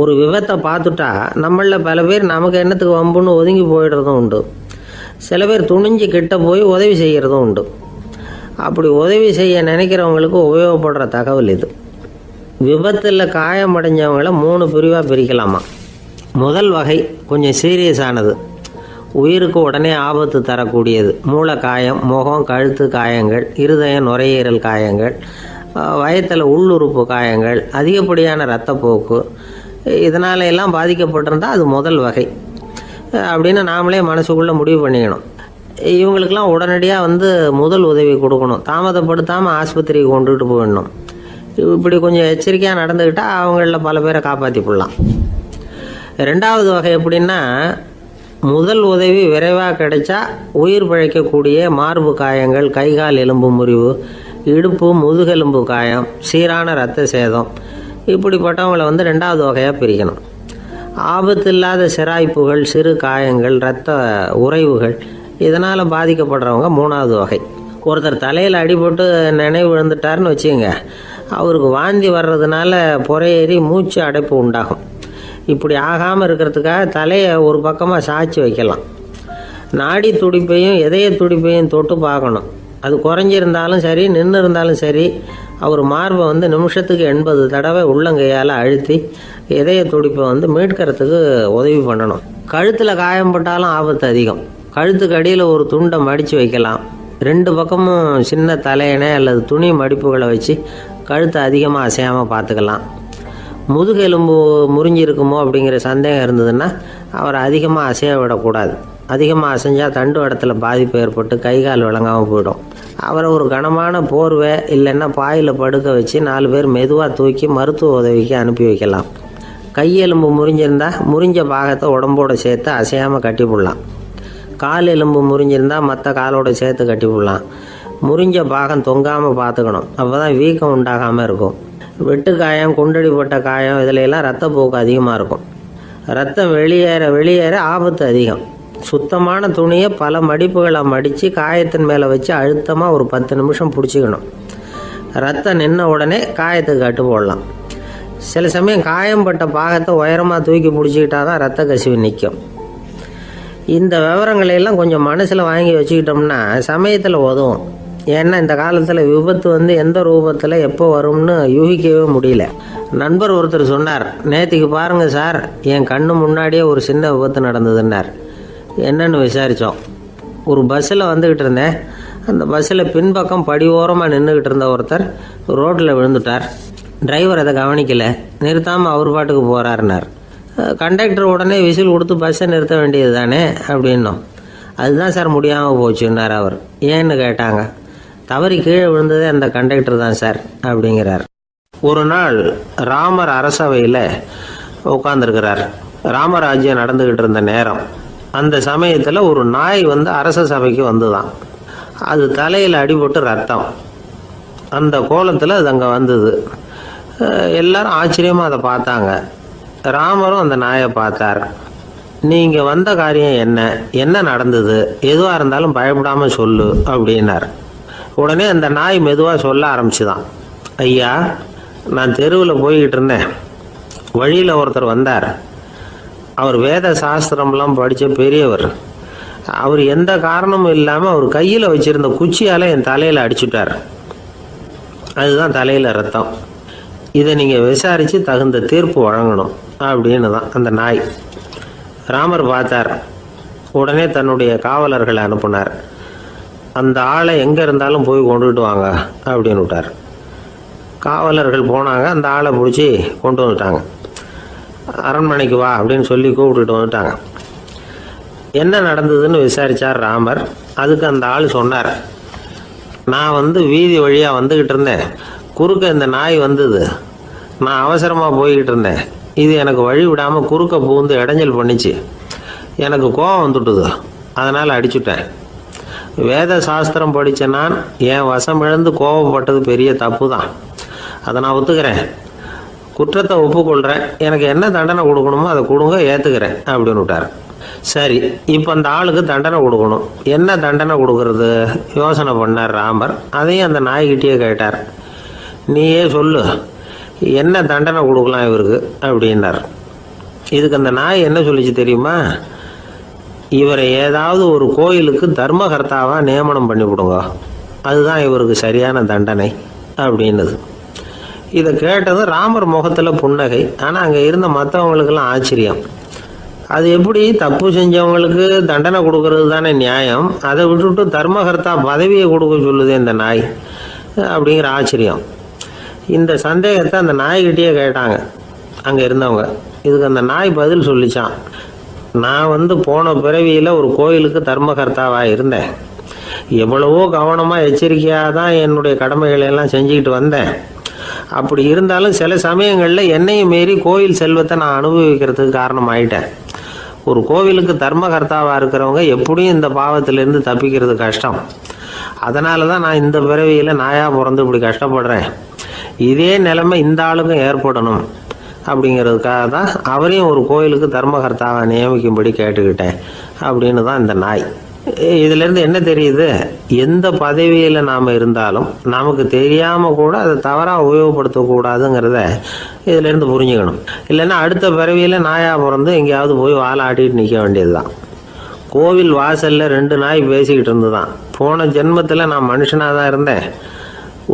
ஒரு விபத்தை பார்த்துட்டா நம்மளில் பல பேர் நமக்கு என்னத்துக்கு வம்புன்னு ஒதுங்கி போயிடுறதும் உண்டு. சில பேர் துணிஞ்சு கிட்ட போய் உதவி செய்கிறதும் உண்டு. அப்படி உதவி செய்ய நினைக்கிறவங்களுக்கு உபயோகப்படுற தகவல் இது. விபத்தில் காயமடைஞ்சவங்களை 3 பிரிவாக பிரிக்கலாமா. முதல் வகை கொஞ்சம் சீரியஸானது, உயிருக்கு உடனே ஆபத்து தரக்கூடியது. மூளை காயம், முகம், கழுத்து காயங்கள், இருதயம், நுரையீரல் காயங்கள், வயத்தில் உள்ளுறுப்பு காயங்கள், அதிகப்படியான இரத்தப்போக்கு, இதனால எல்லாம் பாதிக்கப்பட்டிருந்தால் அது முதல் வகை அப்படின்னு நாமளே மனசுக்குள்ளே முடிவு பண்ணிக்கணும். இவங்களுக்கெல்லாம் உடனடியாக முதல் உதவி கொடுக்கணும். தாமதப்படுத்தாமல் ஆஸ்பத்திரிக்கு கொண்டுகிட்டு போயிடணும். இப்படி கொஞ்சம் எச்சரிக்கையாக நடந்துக்கிட்டால் அவங்களில் பல பேரை காப்பாற்றி போடலாம். 2வது வகை எப்படின்னா, முதல் உதவி விரைவாக கிடைச்சா உயிர் பிழைக்கக்கூடிய மார்பு காயங்கள், கைகால் எலும்பு முறிவு, இடுப்பு முதுகெலும்பு காயம், சீரான இரத்த சேதம், இப்படிப்பட்டவங்களை 2வது வகையாக பிரிக்கணும். ஆபத்து இல்லாத சிராய்ப்புகள், சிறு காயங்கள், இரத்த உறைவுகள், இதனால் பாதிக்கப்படுறவங்க 3வது வகை. ஒருத்தர் தலையில் அடிபட்டு நினைவு விழுந்துட்டாருன்னு வச்சுங்க, அவருக்கு வாந்தி வர்றதுனால புறையேறி மூச்சு அடைப்பு உண்டாகும். இப்படி ஆகாமல் இருக்கிறதுக்காக தலையை ஒரு பக்கமாக சாய்ச்சி வைக்கலாம். நாடி துடிப்பையும் இதய துடிப்பையும் தொட்டு பார்க்கணும். அது குறைஞ்சிருந்தாலும் சரி, நின்று இருந்தாலும் சரி, அவர் மார்பை நிமிஷத்துக்கு 80 தடவை உள்ளங்கையால் அழுத்தி இதய துடிப்பை மீட்கிறதுக்கு உதவி பண்ணணும். கழுத்தில் காயம்பட்டாலும் ஆபத்து அதிகம். கழுத்துக்கு அடியில் ஒரு துண்டை மடித்து வைக்கலாம். 2 பக்கமும் சின்ன தலையணை அல்லது துணி மடிப்புகளை வச்சு கழுத்தை அதிகமாக அசையாமல் பார்த்துக்கலாம். முதுகெலும்பு முறிஞ்சிருக்குமோ அப்படிங்கிற சந்தேகம் இருந்ததுன்னா அவரை அதிகமாக அசைய விடக்கூடாது. அதிகமாக அசைஞ்சால் தண்டு இடத்துல பாதிப்பு ஏற்பட்டு கைகால் விளங்காமல் போயிடும். அவரை ஒரு கனமான போர்வை இல்லைன்னா பாயில் படுக்க வச்சு 4 பேர் மெதுவாக தூக்கி மருத்துவ உதவிக்கு அனுப்பி வைக்கலாம். கையெலும்பு முறிஞ்சிருந்தால் முறிஞ்ச பாகத்தை உடம்போடு சேர்த்து அசையாமல் கட்டி போடலாம். கால் எலும்பு முறிஞ்சிருந்தால் மற்ற காலோடு சேர்த்து கட்டி போடலாம். முறிஞ்ச பாகம் தொங்காமல் பார்த்துக்கணும். அப்போ தான் வீக்கம் உண்டாகாமல் இருக்கும். வெட்டு காயம், குண்டடிப்பட்ட காயம், இதிலெல்லாம் ரத்தப்போக்கு அதிகமாக இருக்கும். ரத்தம் வெளியேற ஆபத்து அதிகம். சுத்தமான துணியை பல மடிப்புகளை மடித்து காயத்தின் மேலே வச்சு அழுத்தமாக ஒரு 10 நிமிஷம் பிடிச்சிக்கணும். ரத்தம் நின்ன உடனே காயத்துக்கு கட்டு போடலாம். சில சமயம் காயம்பட்ட பாகத்தை உயரமாக தூக்கி பிடிச்சிக்கிட்டா தான் ரத்த கசிவு நிற்கும். இந்த விவரங்களையெல்லாம் கொஞ்சம் மனசில் வாங்கி வச்சுக்கிட்டோம்னா சமயத்தில் உதவும். ஏன்னா இந்த காலத்தில் விபத்து எந்த ரூபத்தில் எப்போ வரும்னு யூகிக்கவே முடியல. நண்பர் ஒருத்தர் சொன்னார், நேற்றுக்கு பாருங்கள் சார், என் கண்ணு முன்னாடியே ஒரு சின்ன விபத்து நடந்ததுன்னார். என்னன்னு விசாரித்தோம். ஒரு பஸ்ஸில் வந்துக்கிட்டு இருந்தேன். அந்த பஸ்ஸில் பின்பக்கம் படி ஓரமாக நின்றுக்கிட்டு இருந்த ஒருத்தர் ரோட்டில் விழுந்துட்டார். டிரைவர் அதை கவனிக்கலை, நிறுத்தாமல் அவர் பாட்டுக்கு போகிறாருன்னார். கண்டக்டர் உடனே விசில் கொடுத்து பஸ்ஸை நிறுத்த வேண்டியது தானே அப்படின்னோம். அதுதான் சார் முடியாமல் போச்சுன்னார் அவர். ஏன்னு கேட்டாங்க. தவறி கீழே விழுந்ததே அந்த கண்டக்டர் தான் சார் அப்படிங்கிறார். ஒரு நாள் ராமர் அரசவையில் உட்காந்துருக்கிறார். ராமராஜ்யம் நடந்துக்கிட்டு இருந்த நேரம். அந்த சமயத்தில் ஒரு நாய் அரச சபைக்கு வந்துதான். அது தலையில் அடிபட்டு ரத்தம். அந்த கோலத்தில் அது அங்கே வந்தது. எல்லாரும் ஆச்சரியமாக அதை பார்த்தாங்க. ராமரும் அந்த நாயை பார்த்தார். நீங்கள் வந்த காரியம் என்ன நடந்தது, எதுவாக இருந்தாலும் பயப்படாமல் சொல்லு அப்படின்னார். உடனே அந்த நாய் மெதுவாக சொல்ல ஆரம்பிச்சுதான். ஐயா, நான் தெருவில் போய்கிட்டு இருந்தேன். வழியில் ஒருத்தர் வந்தார். அவர் வேத சாஸ்திரம்லாம் படித்த பெரியவர். அவர் எந்த காரணமும் இல்லாமல் அவர் கையில் வச்சுருந்த குச்சியால் என் தலையில் அடிச்சுட்டார். அதுதான் தலையில் ரத்தம். இதை நீங்கள் விசாரித்து தகுந்த தீர்ப்பு வழங்கணும் அப்படின்னு தான் அந்த நாய். ராமர் பார்த்தார். உடனே தன்னுடைய காவலர்களை அனுப்புனார். அந்த ஆளை எங்கே இருந்தாலும் போய் கொண்டுகிட்டு வாங்க அப்படின்னு விட்டார். காவலர்கள் போனாங்க. அந்த ஆளை பிடிச்சி கொண்டு வந்துட்டாங்க. அரண்மனைக்கு வா அப்படின்னு சொல்லி கூப்பிட்டுட்டு வந்துட்டாங்க. என்ன நடந்ததுன்னு விசாரித்தார் ராமர். அதுக்கு அந்த ஆள் சொன்னார், நான் வீதி வழியாக வந்துக்கிட்டு இருந்தேன். குறுக்க இந்த நாய் வந்தது. நான் அவசரமாக போய்கிட்டு இருந்தேன். இது எனக்கு வழி விடாமல் குறுக்க பூந்து இடைஞ்சல் பண்ணிச்சு. எனக்கு கோபம் வந்துட்டுது. அதனால் அடிச்சுட்டேன். வேத சாஸ்திரம் படித்த நான் என் வசம் இழந்து கோபப்பட்டது பெரிய தப்பு தான். அதை நான் ஒத்துக்கிறேன். குற்றத்தை ஒப்புக்கொள்கிறேன், எனக்கு என்ன தண்டனை கொடுக்கணுமோ அதை கொடுங்க, ஏற்றுக்கிறேன் அப்படின்னு விட்டார். சரி, இப்போ அந்த ஆளுக்கு தண்டனை கொடுக்கணும். என்ன தண்டனை கொடுக்கறது யோசனை பண்ணார் ராமர். அதையும் அந்த நாய்கிட்டே கேட்டார். நீயே சொல்லு, என்ன தண்டனை கொடுக்கலாம் இவருக்கு அப்படின்னார். இதுக்கு அந்த நாய் என்ன சொல்லிச்சு தெரியுமா? இவரை ஏதாவது ஒரு கோயிலுக்கு தர்மகர்த்தாவாக நியமனம் பண்ணி விடுங்க, அதுதான் இவருக்கு சரியான தண்டனை அப்படின்னுது. இதை கேட்டதும் ராமர் முகத்தில் புன்னகை. ஆனால் அங்கே இருந்த மற்றவங்களுக்கெல்லாம் ஆச்சரியம். அது எப்படி, தப்பு செஞ்சவங்களுக்கு தண்டனை கொடுக்கறது தானே நியாயம், அதை விட்டுட்டு தர்மகர்த்தா பதவியை கொடுக்க சொல்லுது இந்த நாய் அப்படிங்கிற ஆச்சரியம். இந்த சந்தேகத்தை அந்த நாய்கிட்டே கேட்டாங்க அங்கே இருந்தவங்க. இதுக்கு அந்த நாய் பதில் சொல்லிச்சான். நான் போன பிறவியில் ஒரு கோயிலுக்கு தர்மகர்த்தாவாக இருந்தேன். எவ்வளவோ கவனமாக எச்சரிக்கையாக தான் என்னுடைய கடமைகளை எல்லாம் செஞ்சுக்கிட்டு வந்தேன். அப்படி இருந்தாலும் சில சமயங்களில் என்னையும் மீறி கோயில் செல்வத்தை நான் அனுபவிக்கிறதுக்கு காரணம் ஆயிட்டேன். ஒரு கோவிலுக்கு தர்மகர்த்தாவாக இருக்கிறவங்க எப்படியும் இந்த பாவத்திலேருந்து தப்பிக்கிறது கஷ்டம். அதனால தான் நான் இந்த பிறவியில் நாயாக பிறந்து இப்படி கஷ்டப்படுறேன். இதே நிலைமை இந்த ஆளுக்கும் ஏற்படணும் அப்படிங்கிறதுக்காக தான் அவரையும் ஒரு கோயிலுக்கு தர்மகர்த்தாவை நியமிக்கும்படி கேட்டுக்கிட்டேன் அப்படின்னு தான் இந்த நாய். இதிலேருந்து என்ன தெரியுது? எந்த பதவியில் நாம் இருந்தாலும் நமக்கு தெரியாமல் கூட அதை தவறாக உபயோகப்படுத்தக்கூடாதுங்கிறத இதிலேருந்து புரிஞ்சுக்கணும். இல்லைன்னா அடுத்த பிறவியில் நாயாக பிறந்து எங்கேயாவது போய் வாழை ஆட்டிட்டு நிற்க வேண்டியது தான். கோவில் வாசலில் 2 நாய் பேசிக்கிட்டு இருந்து தான், போன ஜென்மத்தில் நான் மனுஷனாக தான் இருந்தேன்.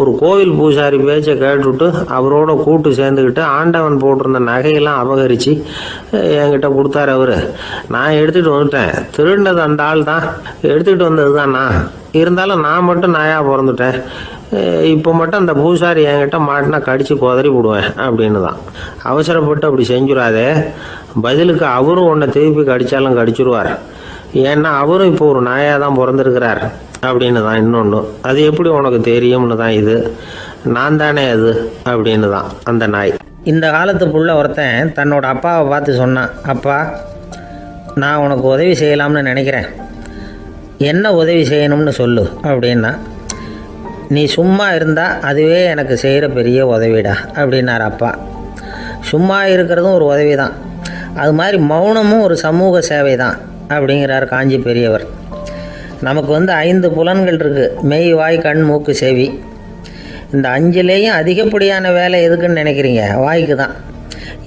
ஒரு கோவில் பூசாரி பேச்சை கேட்டுவிட்டு அவரோட கூட்டு சேர்ந்துக்கிட்டு ஆண்டவன் போட்டிருந்த நகையெல்லாம் அபகரித்து என்கிட்ட கொடுத்தாரு அவர். நான் எடுத்துகிட்டு வந்துட்டேன். திருடினது அந்த ஆள் தான், எடுத்துக்கிட்டு வந்தது தான் நான். இருந்தாலும் நான் மட்டும் நாயாக பிறந்துட்டேன். இப்போ மட்டும் அந்த பூசாரி என்கிட்ட மாட்டினா கடித்து குதறி விடுவேன் அப்படின்னு தான். அவசரப்பட்டு அப்படி செஞ்சுடாதே, பதிலுக்கு அவரும் உன்னை திருப்பி கடித்தாலும் கடிச்சிருவார். ஏன்னா அவரும் இப்போ ஒரு நாயாக தான் பிறந்திருக்கிறார் அப்படின்னு தான். இன்னொன்று, அது எப்படி உனக்கு தெரியும்னு தான். இது நான் தானே அது அப்படின்னு தான் அந்த நாய். இந்த காலத்து புள்ள ஒருத்தன் தன்னோட அப்பாவை பார்த்து சொன்னான், அப்பா நான் உனக்கு உதவி செய்யலாம்னு நினைக்கிறேன், என்ன உதவி செய்யணும்னு சொல்லு அப்படின்னா. நீ சும்மா இருந்தால் அதுவே எனக்கு செய்கிற பெரிய உதவிடா அப்படின்னார் அப்பா. சும்மா இருக்கிறதும் ஒரு உதவி தான், அது மாதிரி மௌனமும் ஒரு சமூக சேவை தான் அப்படிங்கிறார் காஞ்சி பெரியவர். நமக்கு 5 புலன்கள் இருக்குது, மெய், வாய், கண், மூக்கு, செவி. இந்த 5லேயும் அதிகப்படியான வேலை எதுக்குன்னு நினைக்கிறீங்க? வாய்க்கு தான்.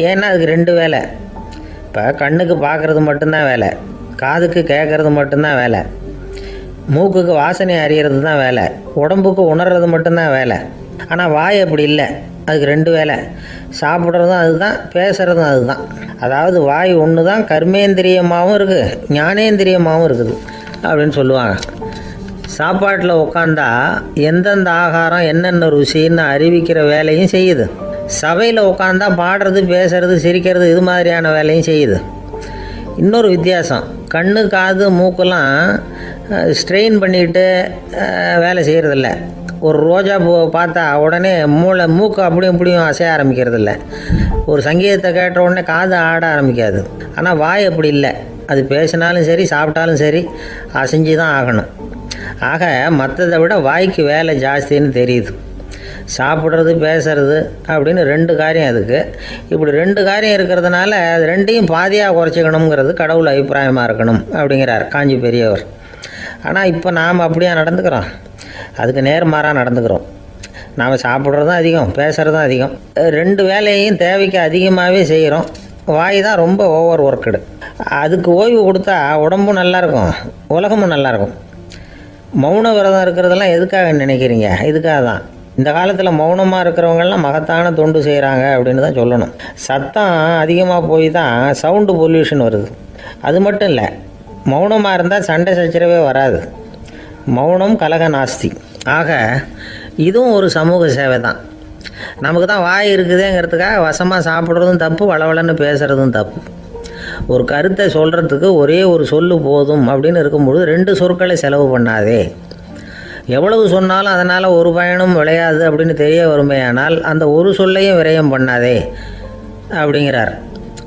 ஏன்னா அதுக்கு 2 வேலை. இப்போ கண்ணுக்கு பார்க்குறது மட்டும்தான் வேலை, காதுக்கு கேட்குறது மட்டும்தான் வேலை, மூக்குக்கு வாசனை அறியறது தான் வேலை, உடம்புக்கு உணர்றது மட்டும்தான் வேலை. ஆனால் வாய் அப்படி இல்லை, அதுக்கு 2 வேலை. சாப்பிட்றதும் அதுதான், பேசுகிறதும் அதுதான். அதாவது வாய் ஒன்று தான் கர்மேந்திரியமாகவும் இருக்குது, ஞானேந்திரியமாகவும் இருக்குது அப்படின்னு சொல்லுவாங்க. சாப்பாட்டில் உட்காந்தா எந்தெந்த ஆகாரம் என்னென்ன ருசின்னு அறிவிக்கிற வேலையும் செய்யுது. சபையில் உட்காந்தா பாடுறது, பேசுறது, சிரிக்கிறது, இது மாதிரியான வேலையும் செய்யுது. இன்னொரு வித்தியாசம், கண்ணு, காது, மூக்கெல்லாம் ஸ்ட்ரெயின் பண்ணிக்கிட்டு வேலை செய்கிறதில்ல. ஒரு ரோஜா பூவை பார்த்தா உடனே மூக்கு அப்படியும் இப்படியும் அசைய ஆரம்பிக்கிறதில்ல. ஒரு சங்கீதத்தை கேட்ட உடனே காது ஆட ஆரம்பிக்காது. ஆனால் வாய் அப்படி இல்லை, அது பேசினாலும் சரி சாப்பிட்டாலும் சரி அசைஞ்சு தான் ஆகணும். ஆக மற்றதை விட வாய்க்கு வேலை ஜாஸ்தின்னு தெரியுது. சாப்பிட்றது, பேசுறது அப்படின்னு 2 காரியம் அதுக்கு. இப்படி 2 காரியம் இருக்கிறதுனால அது 2ஐயும் பாதியாக குறைச்சிக்கணுங்கிறது கடவுள் அபிப்பிராயமாக இருக்கணும் அப்படிங்கிறார் காஞ்சி பெரியவர். ஆனால் இப்போ நாம் அப்படியே நடந்துக்கிறோம், அதுக்கு நேர்மாறாக நடந்துக்கிறோம். நாம் சாப்பிட்றதும் அதிகம், பேசுகிறதும் அதிகம், 2 வேலையையும் தேவைக்கு அதிகமாகவே செய்கிறோம். வாய் தான் ரொம்ப ஓவர் ஒர்க்குடு. அதுக்கு ஓய்வு கொடுத்தா உடம்பும் நல்லாயிருக்கும், உலகமும் நல்லாயிருக்கும். மௌன விரதம் இருக்கிறதெல்லாம் எதுக்காக நினைக்கிறீங்க? இதுக்காக தான். இந்த காலத்தில் மௌனமாக இருக்கிறவங்கெல்லாம் மகத்தான தொண்டு செய்கிறாங்க அப்படின்னு தான் சொல்லணும். சத்தம் அதிகமாக போய் தான் சவுண்டு பொல்யூஷன் வருது. அது மட்டும் இல்லை, மௌனமாக இருந்தால் சண்டை சச்சரவே வராது. மௌனம் கலக நாஸ்தி. ஆக இதுவும் ஒரு சமூக சேவை தான். நமக்கு தான் வாய் இருக்குதுங்கிறதுக்காக வசமாக சாப்பிட்றதும் தப்பு, வளவளன்னு பேசுகிறதும் தப்பு. ஒரு கருத்தை சொல்கிறதுக்கு ஒரே ஒரு சொல்லு போதும் அப்படின்னு இருக்கும்பொழுது 2 சொற்களை செலவு பண்ணாதே. எவ்வளவு சொன்னாலும் அதனால் ஒரு பயனும் விளையாது அப்படின்னு தெரிய வருமேயானால் அந்த ஒரு சொல்லையும் விரயம் பண்ணாதே அப்படிங்கிறார்.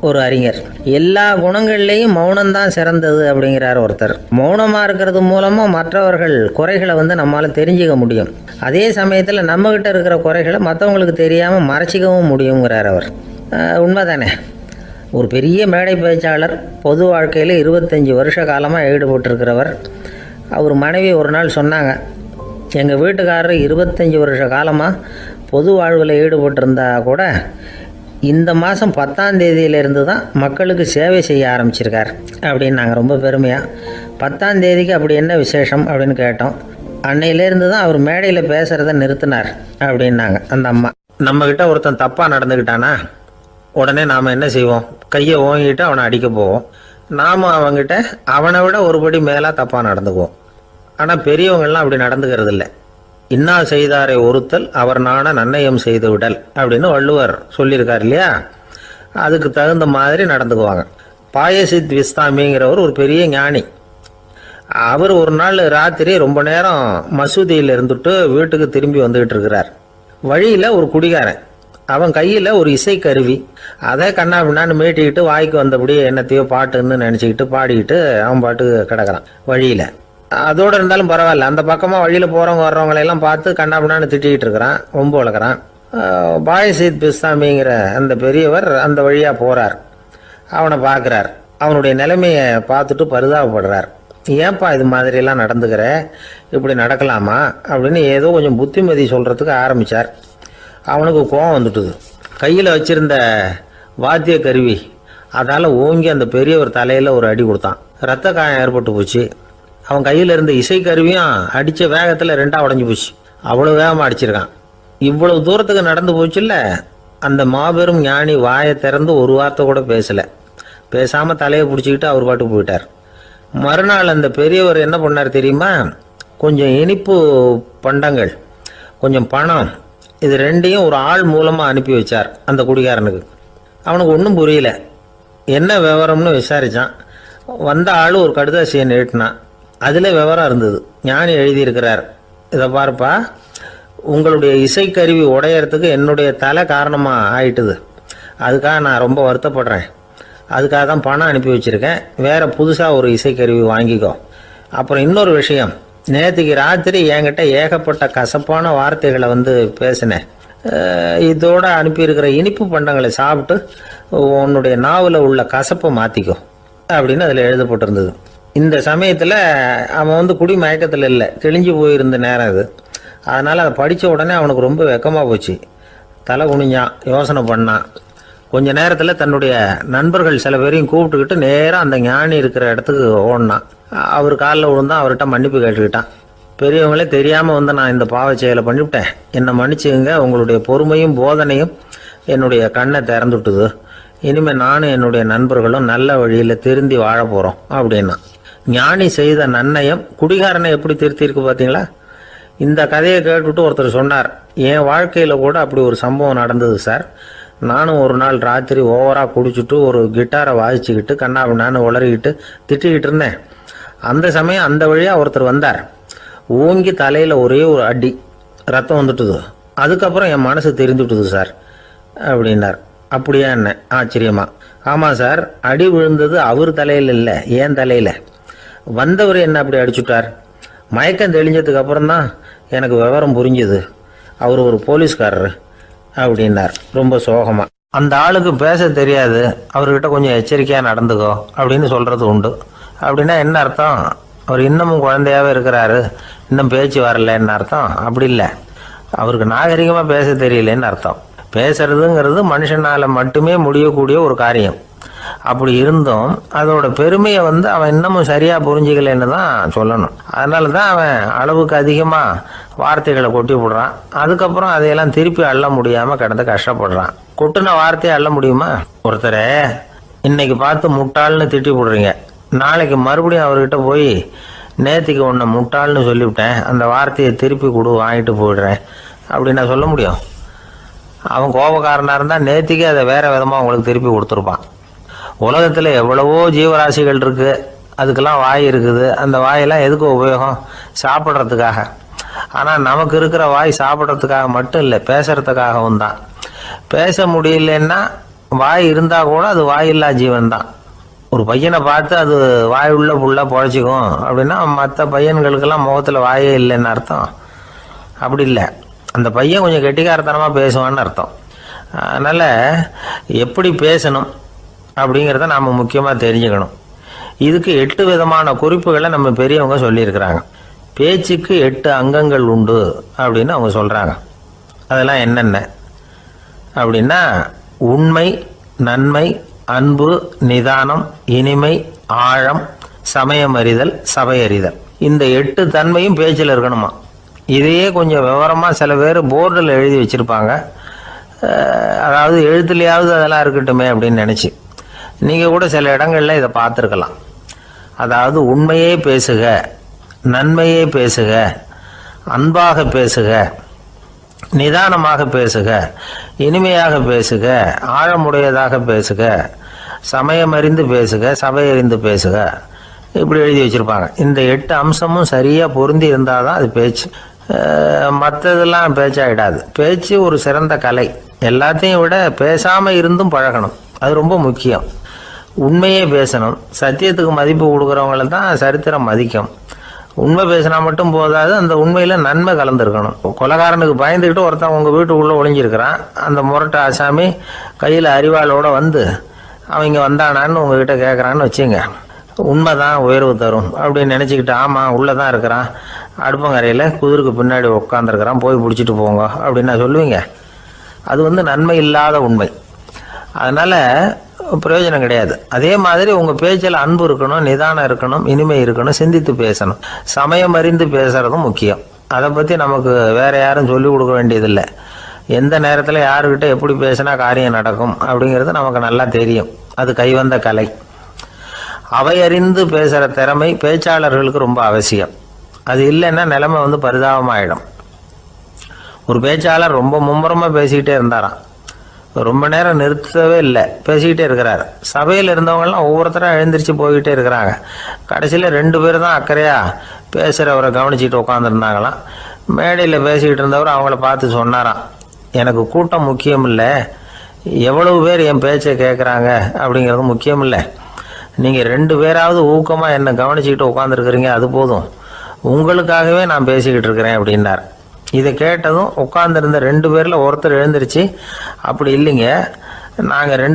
ஒரு அறிஞர். எல்லா குணங்கள்லேயும் மௌனம்தான் சிறந்தது அப்படிங்கிறார் ஒருத்தர். மௌனமாக இருக்கிறது மூலமாக மற்றவர்கள் குறைகளை நம்மளால் தெரிஞ்சுக்க முடியும். அதே சமயத்தில் நம்மக்கிட்ட இருக்கிற குறைகளை மற்றவங்களுக்கு தெரியாமல் மறைச்சிக்கவும் முடியுங்கிறார் அவர். உண்மைதானே? ஒரு பெரிய மேடை பேச்சாளர், பொது வாழ்க்கையில் 25 வருஷ காலமாக ஈடுபட்டிருக்கிறவர். அவர் மனைவி ஒரு நாள் சொன்னாங்க, எங்கள் வீட்டுக்காரர் 25 வருஷ காலமாக பொது வாழ்வில் ஈடுபட்டிருந்தா கூட இந்த மாதம் 10ஆம் தேதியிலேருந்து தான் மக்களுக்கு சேவை செய்ய ஆரம்பிச்சிருக்கார் அப்படின்னு நாங்கள் ரொம்ப பெருமையாக. 10ஆம் தேதிக்கு அப்படி என்ன விசேஷம் அப்படின்னு கேட்டோம். அன்னையிலேருந்து தான் அவர் மேடையில் பேசுகிறத நிறுத்தினார் அப்படின்னாங்க அந்த அம்மா. நம்மக்கிட்ட ஒருத்தன் தப்பாக நடந்துக்கிட்டானா உடனே நாம் என்ன செய்வோம்? கையை ஓங்கிட்டு அவனை அடிக்க போவோம். நாம் அவங்ககிட்ட அவனை விட ஒருபடி மேலாக தப்பாக நடந்துக்குவோம். ஆனால் பெரியவங்கள்லாம் அப்படி நடந்துக்கிறது இல்லை. இன்னா செய்தாரை ஒருத்தல் அவர் நாண நன்னயம் செய்து விடல் அப்படின்னு வள்ளுவர் சொல்லியிருக்கார் இல்லையா? அதுக்கு தகுந்த மாதிரி நடந்துக்குவாங்க. பாயசித் விஸ்தாமிங்கிறவர் ஒரு பெரிய ஞானி. அவர் ஒரு நாள் ராத்திரி ரொம்ப நேரம் மசூதியில் இருந்துட்டு வீட்டுக்கு திரும்பி வந்துகிட்டு இருக்கிறார். வழியில் ஒரு குடிகாரன், அவன் கையில் ஒரு இசைக்கருவி, அதை கண்ணா பின்னான்னு மீட்டிக்கிட்டு வாய்க்கு வந்தபடி என்னத்தையோ பாட்டுன்னு நினச்சிக்கிட்டு பாடிக்கிட்டு அவன் பாட்டுக்கு கிடக்கிறான் வழியில். அதோடு இருந்தாலும் பரவாயில்ல, அந்த பக்கமாக வழியில் போகிறவங்க வர்றவங்களையெல்லாம் பார்த்து கண்ணா பின்னான்னு திட்டிகிட்டு இருக்கிறான், ரொம்ப வளர்க்குறான். பாயசித் பிஸ்தாமிங்கிற அந்த பெரியவர் அந்த வழியாக போகிறார். அவனை பார்க்குறார். அவனுடைய நிலைமையை பார்த்துட்டு பரிதாபப்படுறார். ஏன்பா இது மாதிரிலாம் நடந்துக்கிற, இப்படி நடக்கலாமா அப்படின்னு ஏதோ கொஞ்சம் புத்திமதி சொல்கிறதுக்கு ஆரம்பித்தார். அவனுக்கு கோபம் வந்துட்டுது. கையில் வச்சிருந்த வாத்திய கருவி அதால் ஓங்கி அந்த பெரியவர் தலையில் ஒரு அடி கொடுத்தான். ரத்த காயம் ஏற்பட்டு போச்சு. அவன் கையில் இருந்த இசைக்கருவியும் அடித்த வேகத்தில் 2ஆக உடஞ்சி போச்சு. அவ்வளோ வேகமாக அடிச்சிருக்கான். இவ்வளவு தூரத்துக்கு நடந்து போச்சுல்ல, அந்த மாபெரும் ஞானி வாயை திறந்து ஒரு வார்த்தை கூட பேசலை. பேசாமல் தலையை பிடிச்சிக்கிட்டு அவர் பாட்டு போயிட்டார். மறுநாள் அந்த பெரியவர் என்ன பண்ணார் தெரியுமா? கொஞ்சம் இனிப்பு பண்டங்கள், கொஞ்சம் பணம், இது 2ஐயும் ஒரு ஆள் மூலமாக அனுப்பி வச்சார் அந்த குடிகாரனுக்கு. அவனுக்கு ஒன்றும் புரியல. என்ன விவரம்னு விசாரித்தான். வந்த ஆள் ஒரு கடுதாசியை நீட்டினான். அதில் விவரம் இருந்தது. ஞானி எழுதியிருக்கிறார், இதை பார்ப்பா, உங்களுடைய இசைக்கருவி உடையறதுக்கு என்னுடைய தலை காரணமாக ஆயிட்டுது. அதுக்காக நான் ரொம்ப வருத்தப்படுறேன். அதுக்காக தான் பணம் அனுப்பி வச்சுருக்கேன். வேறு புதுசாக ஒரு இசைக்கருவி வாங்கிக்கோ. அப்புறம் இன்னொரு விஷயம், நேற்றுக்கு ராத்திரி என்கிட்ட ஏகப்பட்ட கசப்பான வார்த்தைகளை பேசினேன். இதோடு அனுப்பியிருக்கிற இனிப்பு பண்டங்களை சாப்பிட்டு உன்னுடைய நாவில் உள்ள கசப்பை மாற்றிக்கோ அப்படின்னு அதில் எழுதப்பட்டிருந்தது. இந்த சமயத்தில் அவன் குடி மயக்கத்தில் இல்லை, கிழிஞ்சு போயிருந்த நேரம் இது. அதனால் அதை படித்த உடனே அவனுக்கு ரொம்ப வெக்கமாக போச்சு. தலை குனிஞ்சான், யோசனை பண்ணான். கொஞ்ச நேரத்தில் தன்னுடைய நண்பர்கள் சில பேரையும் கூப்பிட்டுக்கிட்டு நேராக அந்த ஞானி இருக்கிற இடத்துக்கு ஓடினான். அவர் காலில் விழுந்தான். அவர்கிட்ட மன்னிப்பு கேட்டுக்கிட்டான். பெரியவங்களே தெரியாமல் நான் இந்த பாவ செயலை பண்ணிவிட்டேன், என்னை மன்னிச்சுங்க. உங்களுடைய பொறுமையும் போதனையும் என்னுடைய கண்ணை திறந்துட்டுது. இனிமேல் நானும் என்னுடைய நண்பர்களும் நல்ல வழியில் திருந்தி வாழ போகிறோம் அப்படின்னா. ஞானி செய்த நன்னயம் குடிகாரனை எப்படி திருத்திருக்கு பார்த்தீங்களா? இந்த கதையை கேட்டுவிட்டு ஒருத்தர் சொன்னார், என் வாழ்க்கையில் கூட அப்படி ஒரு சம்பவம் நடந்தது சார். நானும் ஒரு நாள் ராத்திரி ஓவராக குடிச்சிட்டு ஒரு கிட்டாரை வாசிச்சுக்கிட்டு கண்ணாபின்னான்னு உளறிக்கிட்டு திட்டிக்கிட்டு இருந்தேன். அந்த சமயம் அந்த வழியாக ஒருத்தர் வந்தார். ஓங்கி தலையில் ஒரே ஒரு அடி, ரத்தம் வந்துட்டுது. அதுக்கப்புறம் என் மனசு தெரிந்துவிட்டுது சார் அப்படின்னார். அப்படியா என்ன? ஆச்சரியமா. ஆமாம் சார், அடி விழுந்தது அவர் தலையில் இல்லை, ஏன் தலையில். வந்தவர் என்ன அப்படி அடிச்சுட்டார். மயக்கம் தெளிஞ்சதுக்கு அப்புறம்தான் எனக்கு விவரம் புரிஞ்சுது. அவர் ஒரு போலீஸ்காரர் அப்படின்னார் ரொம்ப சோகமாக. அந்த ஆளுக்கு பேச தெரியாது, அவர்கிட்ட கொஞ்சம் எச்சரிக்கையாக நடந்துக்கோ அப்படின்னு சொல்கிறது உண்டு. அப்படின்னா என்ன அர்த்தம்? அவர் இன்னமும் குழந்தையாகவே இருக்கிறாரு, இன்னும் பேச்சு வரலன்னு அர்த்தம்? அப்படி இல்லை, அவருக்கு நாகரிகமாக பேச தெரியலன்னு அர்த்தம். பேசுறதுங்கிறது மனுஷனால் மட்டுமே முடியக்கூடிய ஒரு காரியம். அப்படி இருந்தும் அதோட பெருமையை அவன் இன்னமும் சரியாக புரிஞ்சிக்கலன்னு தான் சொல்லணும். அதனால தான் அவன் அளவுக்கு அதிகமாக வார்த்தைகளை கொட்டி விடுறான். அதுக்கப்புறம் அதையெல்லாம் திருப்பி அள்ள முடியாமல் கிடந்து கஷ்டப்படுறான். கொட்டின வார்த்தையை அள்ள முடியுமா? ஒருத்தரை இன்னைக்கு பார்த்து முட்டாள்னு திட்டி விடுறீங்க, நாளைக்கு மறுபடியும் அவர்கிட்ட போய் நேற்றுக்கு உன்னை முட்டாள்னு சொல்லிவிட்டேன், அந்த வார்த்தையை திருப்பி கொடு, வாங்கிட்டு போயிடுறேன் அப்படின்னு நான் சொல்ல முடியும்? அவன் கோபக்காரனாக இருந்தால் நேற்றுக்கே அதை வேறு விதமாக உங்களுக்கு திருப்பி கொடுத்துருப்பான். உலகத்தில் எவ்வளவோ ஜீவராசிகள் இருக்குது, அதுக்கெல்லாம் வாய் இருக்குது. அந்த வாயெல்லாம் எதுக்கு உபயோகம்? சாப்பிட்றதுக்காக. ஆனால் நமக்கு இருக்கிற வாய் சாப்பிட்றதுக்காக மட்டும் இல்லை, பேசுகிறதுக்காகவும் தான். பேச முடியலன்னா வாய் இருந்தால் கூட அது வாயில்லா ஜீவன் தான். ஒரு பையனை பார்த்து அது வாய் உள்ள புள்ள பொழைச்சிக்கும் அப்படின்னா மற்ற பையன்களுக்கெல்லாம் முகத்தில் வாயே இல்லைன்னு அர்த்தம். அப்படி இல்லை, அந்த பையன் கொஞ்சம் கெட்டிக்காரத்தனமாக பேசுவான்னு அர்த்தம். அதனால் எப்படி பேசணும் அப்படிங்கிறத நாம் முக்கியமாக தெரிஞ்சுக்கணும். இதுக்கு 8 விதமான குறிப்புகளை நம்ம பெரியவங்க சொல்லியிருக்கிறாங்க. பேச்சுக்கு 8 அங்கங்கள் உண்டு அப்படின்னு அவங்க சொல்கிறாங்க. அதெல்லாம் என்னென்ன அப்படின்னா உண்மை, நன்மை, அன்பு, நிதானம், இனிமை, ஆழம், சமயம் அறிதல், சபை அறிதல். இந்த 8 தன்மையும் பேச்சில் இருக்கணுமா. இதையே கொஞ்சம் விவரமாக சில பேர் போர்டில் எழுதி வச்சுருப்பாங்க. அதாவது எழுத்துலையாவது அதெல்லாம் இருக்கட்டுமே அப்படின்னு நினச்சி நீங்கள் கூட சில இடங்களில் இதை பார்த்துருக்கலாம். அதாவது உண்மையே பேசுக, நன்மையே பேசுக, அன்பாக பேசுக, நிதானமாக பேசுக, இனிமையாக பேசுக, ஆழமுடையதாக பேசுக, சமயம் அறிந்து பேசுக, சபை அறிந்து பேசுக, இப்படி எழுதி வச்சுருப்பாங்க. இந்த 8 அம்சமும் சரியாக பொருந்தி இருந்தால் தான் அது பேச்சு. மற்றதெல்லாம் பேச்சாகிடாது. பேச்சு ஒரு சிறந்த கலை. எல்லாத்தையும் விட பேசாமல் இருந்தும் பழகணும், அது ரொம்ப முக்கியம். உண்மையே பேசணும். சத்தியத்துக்கு மதிப்பு கொடுக்குறவங்கள தான் சரித்திரம் மதிக்கும். உண்மை பேசினா மட்டும் போதாது, அந்த உண்மையில் நன்மை கலந்துருக்கணும். கொலைகாரனுக்கு பயந்துக்கிட்டு ஒருத்தன் உங்கள் வீட்டுக்குள்ளே ஒளிஞ்சிருக்கிறான். அந்த முரட்டை ஆசாமி கையில் அறிவாளோடு வந்து அவங்க வந்தானான்னு உங்ககிட்ட கேட்குறான்னு வச்சுங்க. உண்மைதான் உயர்வு தரும் அப்படின்னு நினச்சிக்கிட்டு ஆமாம் உள்ளே தான் இருக்கிறான், அடுப்பங்கரையில் குதிருக்கு பின்னாடி உட்காந்துருக்கிறான், போய் பிடிச்சிட்டு போங்க அப்படின்னு நான் சொல்லுவீங்க. அது நன்மை இல்லாத உண்மை. அதனால் பிரயோஜனம் கிடையாது. அதே மாதிரி உங்கள் பேச்சில் அன்பு இருக்கணும், நிதானம் இருக்கணும், இனிமை இருக்கணும், சிந்தித்து பேசணும், சமயம் அறிந்து பேசுகிறதும் முக்கியம். அதை பற்றி நமக்கு வேறு யாரும் சொல்லிக் கொடுக்க வேண்டியதில்லை. எந்த நேரத்தில் யாருக்கிட்ட எப்படி பேசினா காரியம் நடக்கும் அப்படிங்கிறது நமக்கு நல்லா தெரியும். அது கைவந்த கலை. அவை அறிந்து பேசுகிற திறமை பேச்சாளர்களுக்கு ரொம்ப அவசியம். அது இல்லைன்னா நிலைமை பரிதாபமாயிடும். ஒரு பேச்சாளர் ரொம்ப மும்முரமாக பேசிக்கிட்டே இருந்தாராம். ரொம்ப நேரம் நிறுத்தவே இல்லை, பேசிக்கிட்டே இருக்கிறார். சபையில் இருந்தவங்கலாம் ஒவ்வொருத்தரும் எழுந்திரிச்சு போய்கிட்டே இருக்கிறாங்க. கடைசியில் 2 பேர் தான் அக்கறையாக பேசுகிறவரை கவனிச்சிட்டு உட்காந்துருந்தாங்களாம். மேடையில் பேசிக்கிட்டு இருந்தவர் அவங்கள பார்த்து சொன்னாராம், எனக்கு கூட்டம் முக்கியம் இல்லை, எவ்வளவு பேர் என் பேச்சை கேட்குறாங்க அப்படிங்கிறது முக்கியம் இல்லை. நீங்கள் 2 பேராவது ஊக்கமாக என்னை கவனிச்சிக்கிட்டு உட்காந்துருக்குறீங்க, அது போதும். உங்களுக்காகவே நான் பேசிக்கிட்டு இருக்கிறேன் அப்படின்னார். இதை கேட்டதும் உட்காந்துருந்த 2 பேரில் ஒருத்தர் எழுந்திருச்சு, அப்படி இல்லைங்க, நாங்கள் 2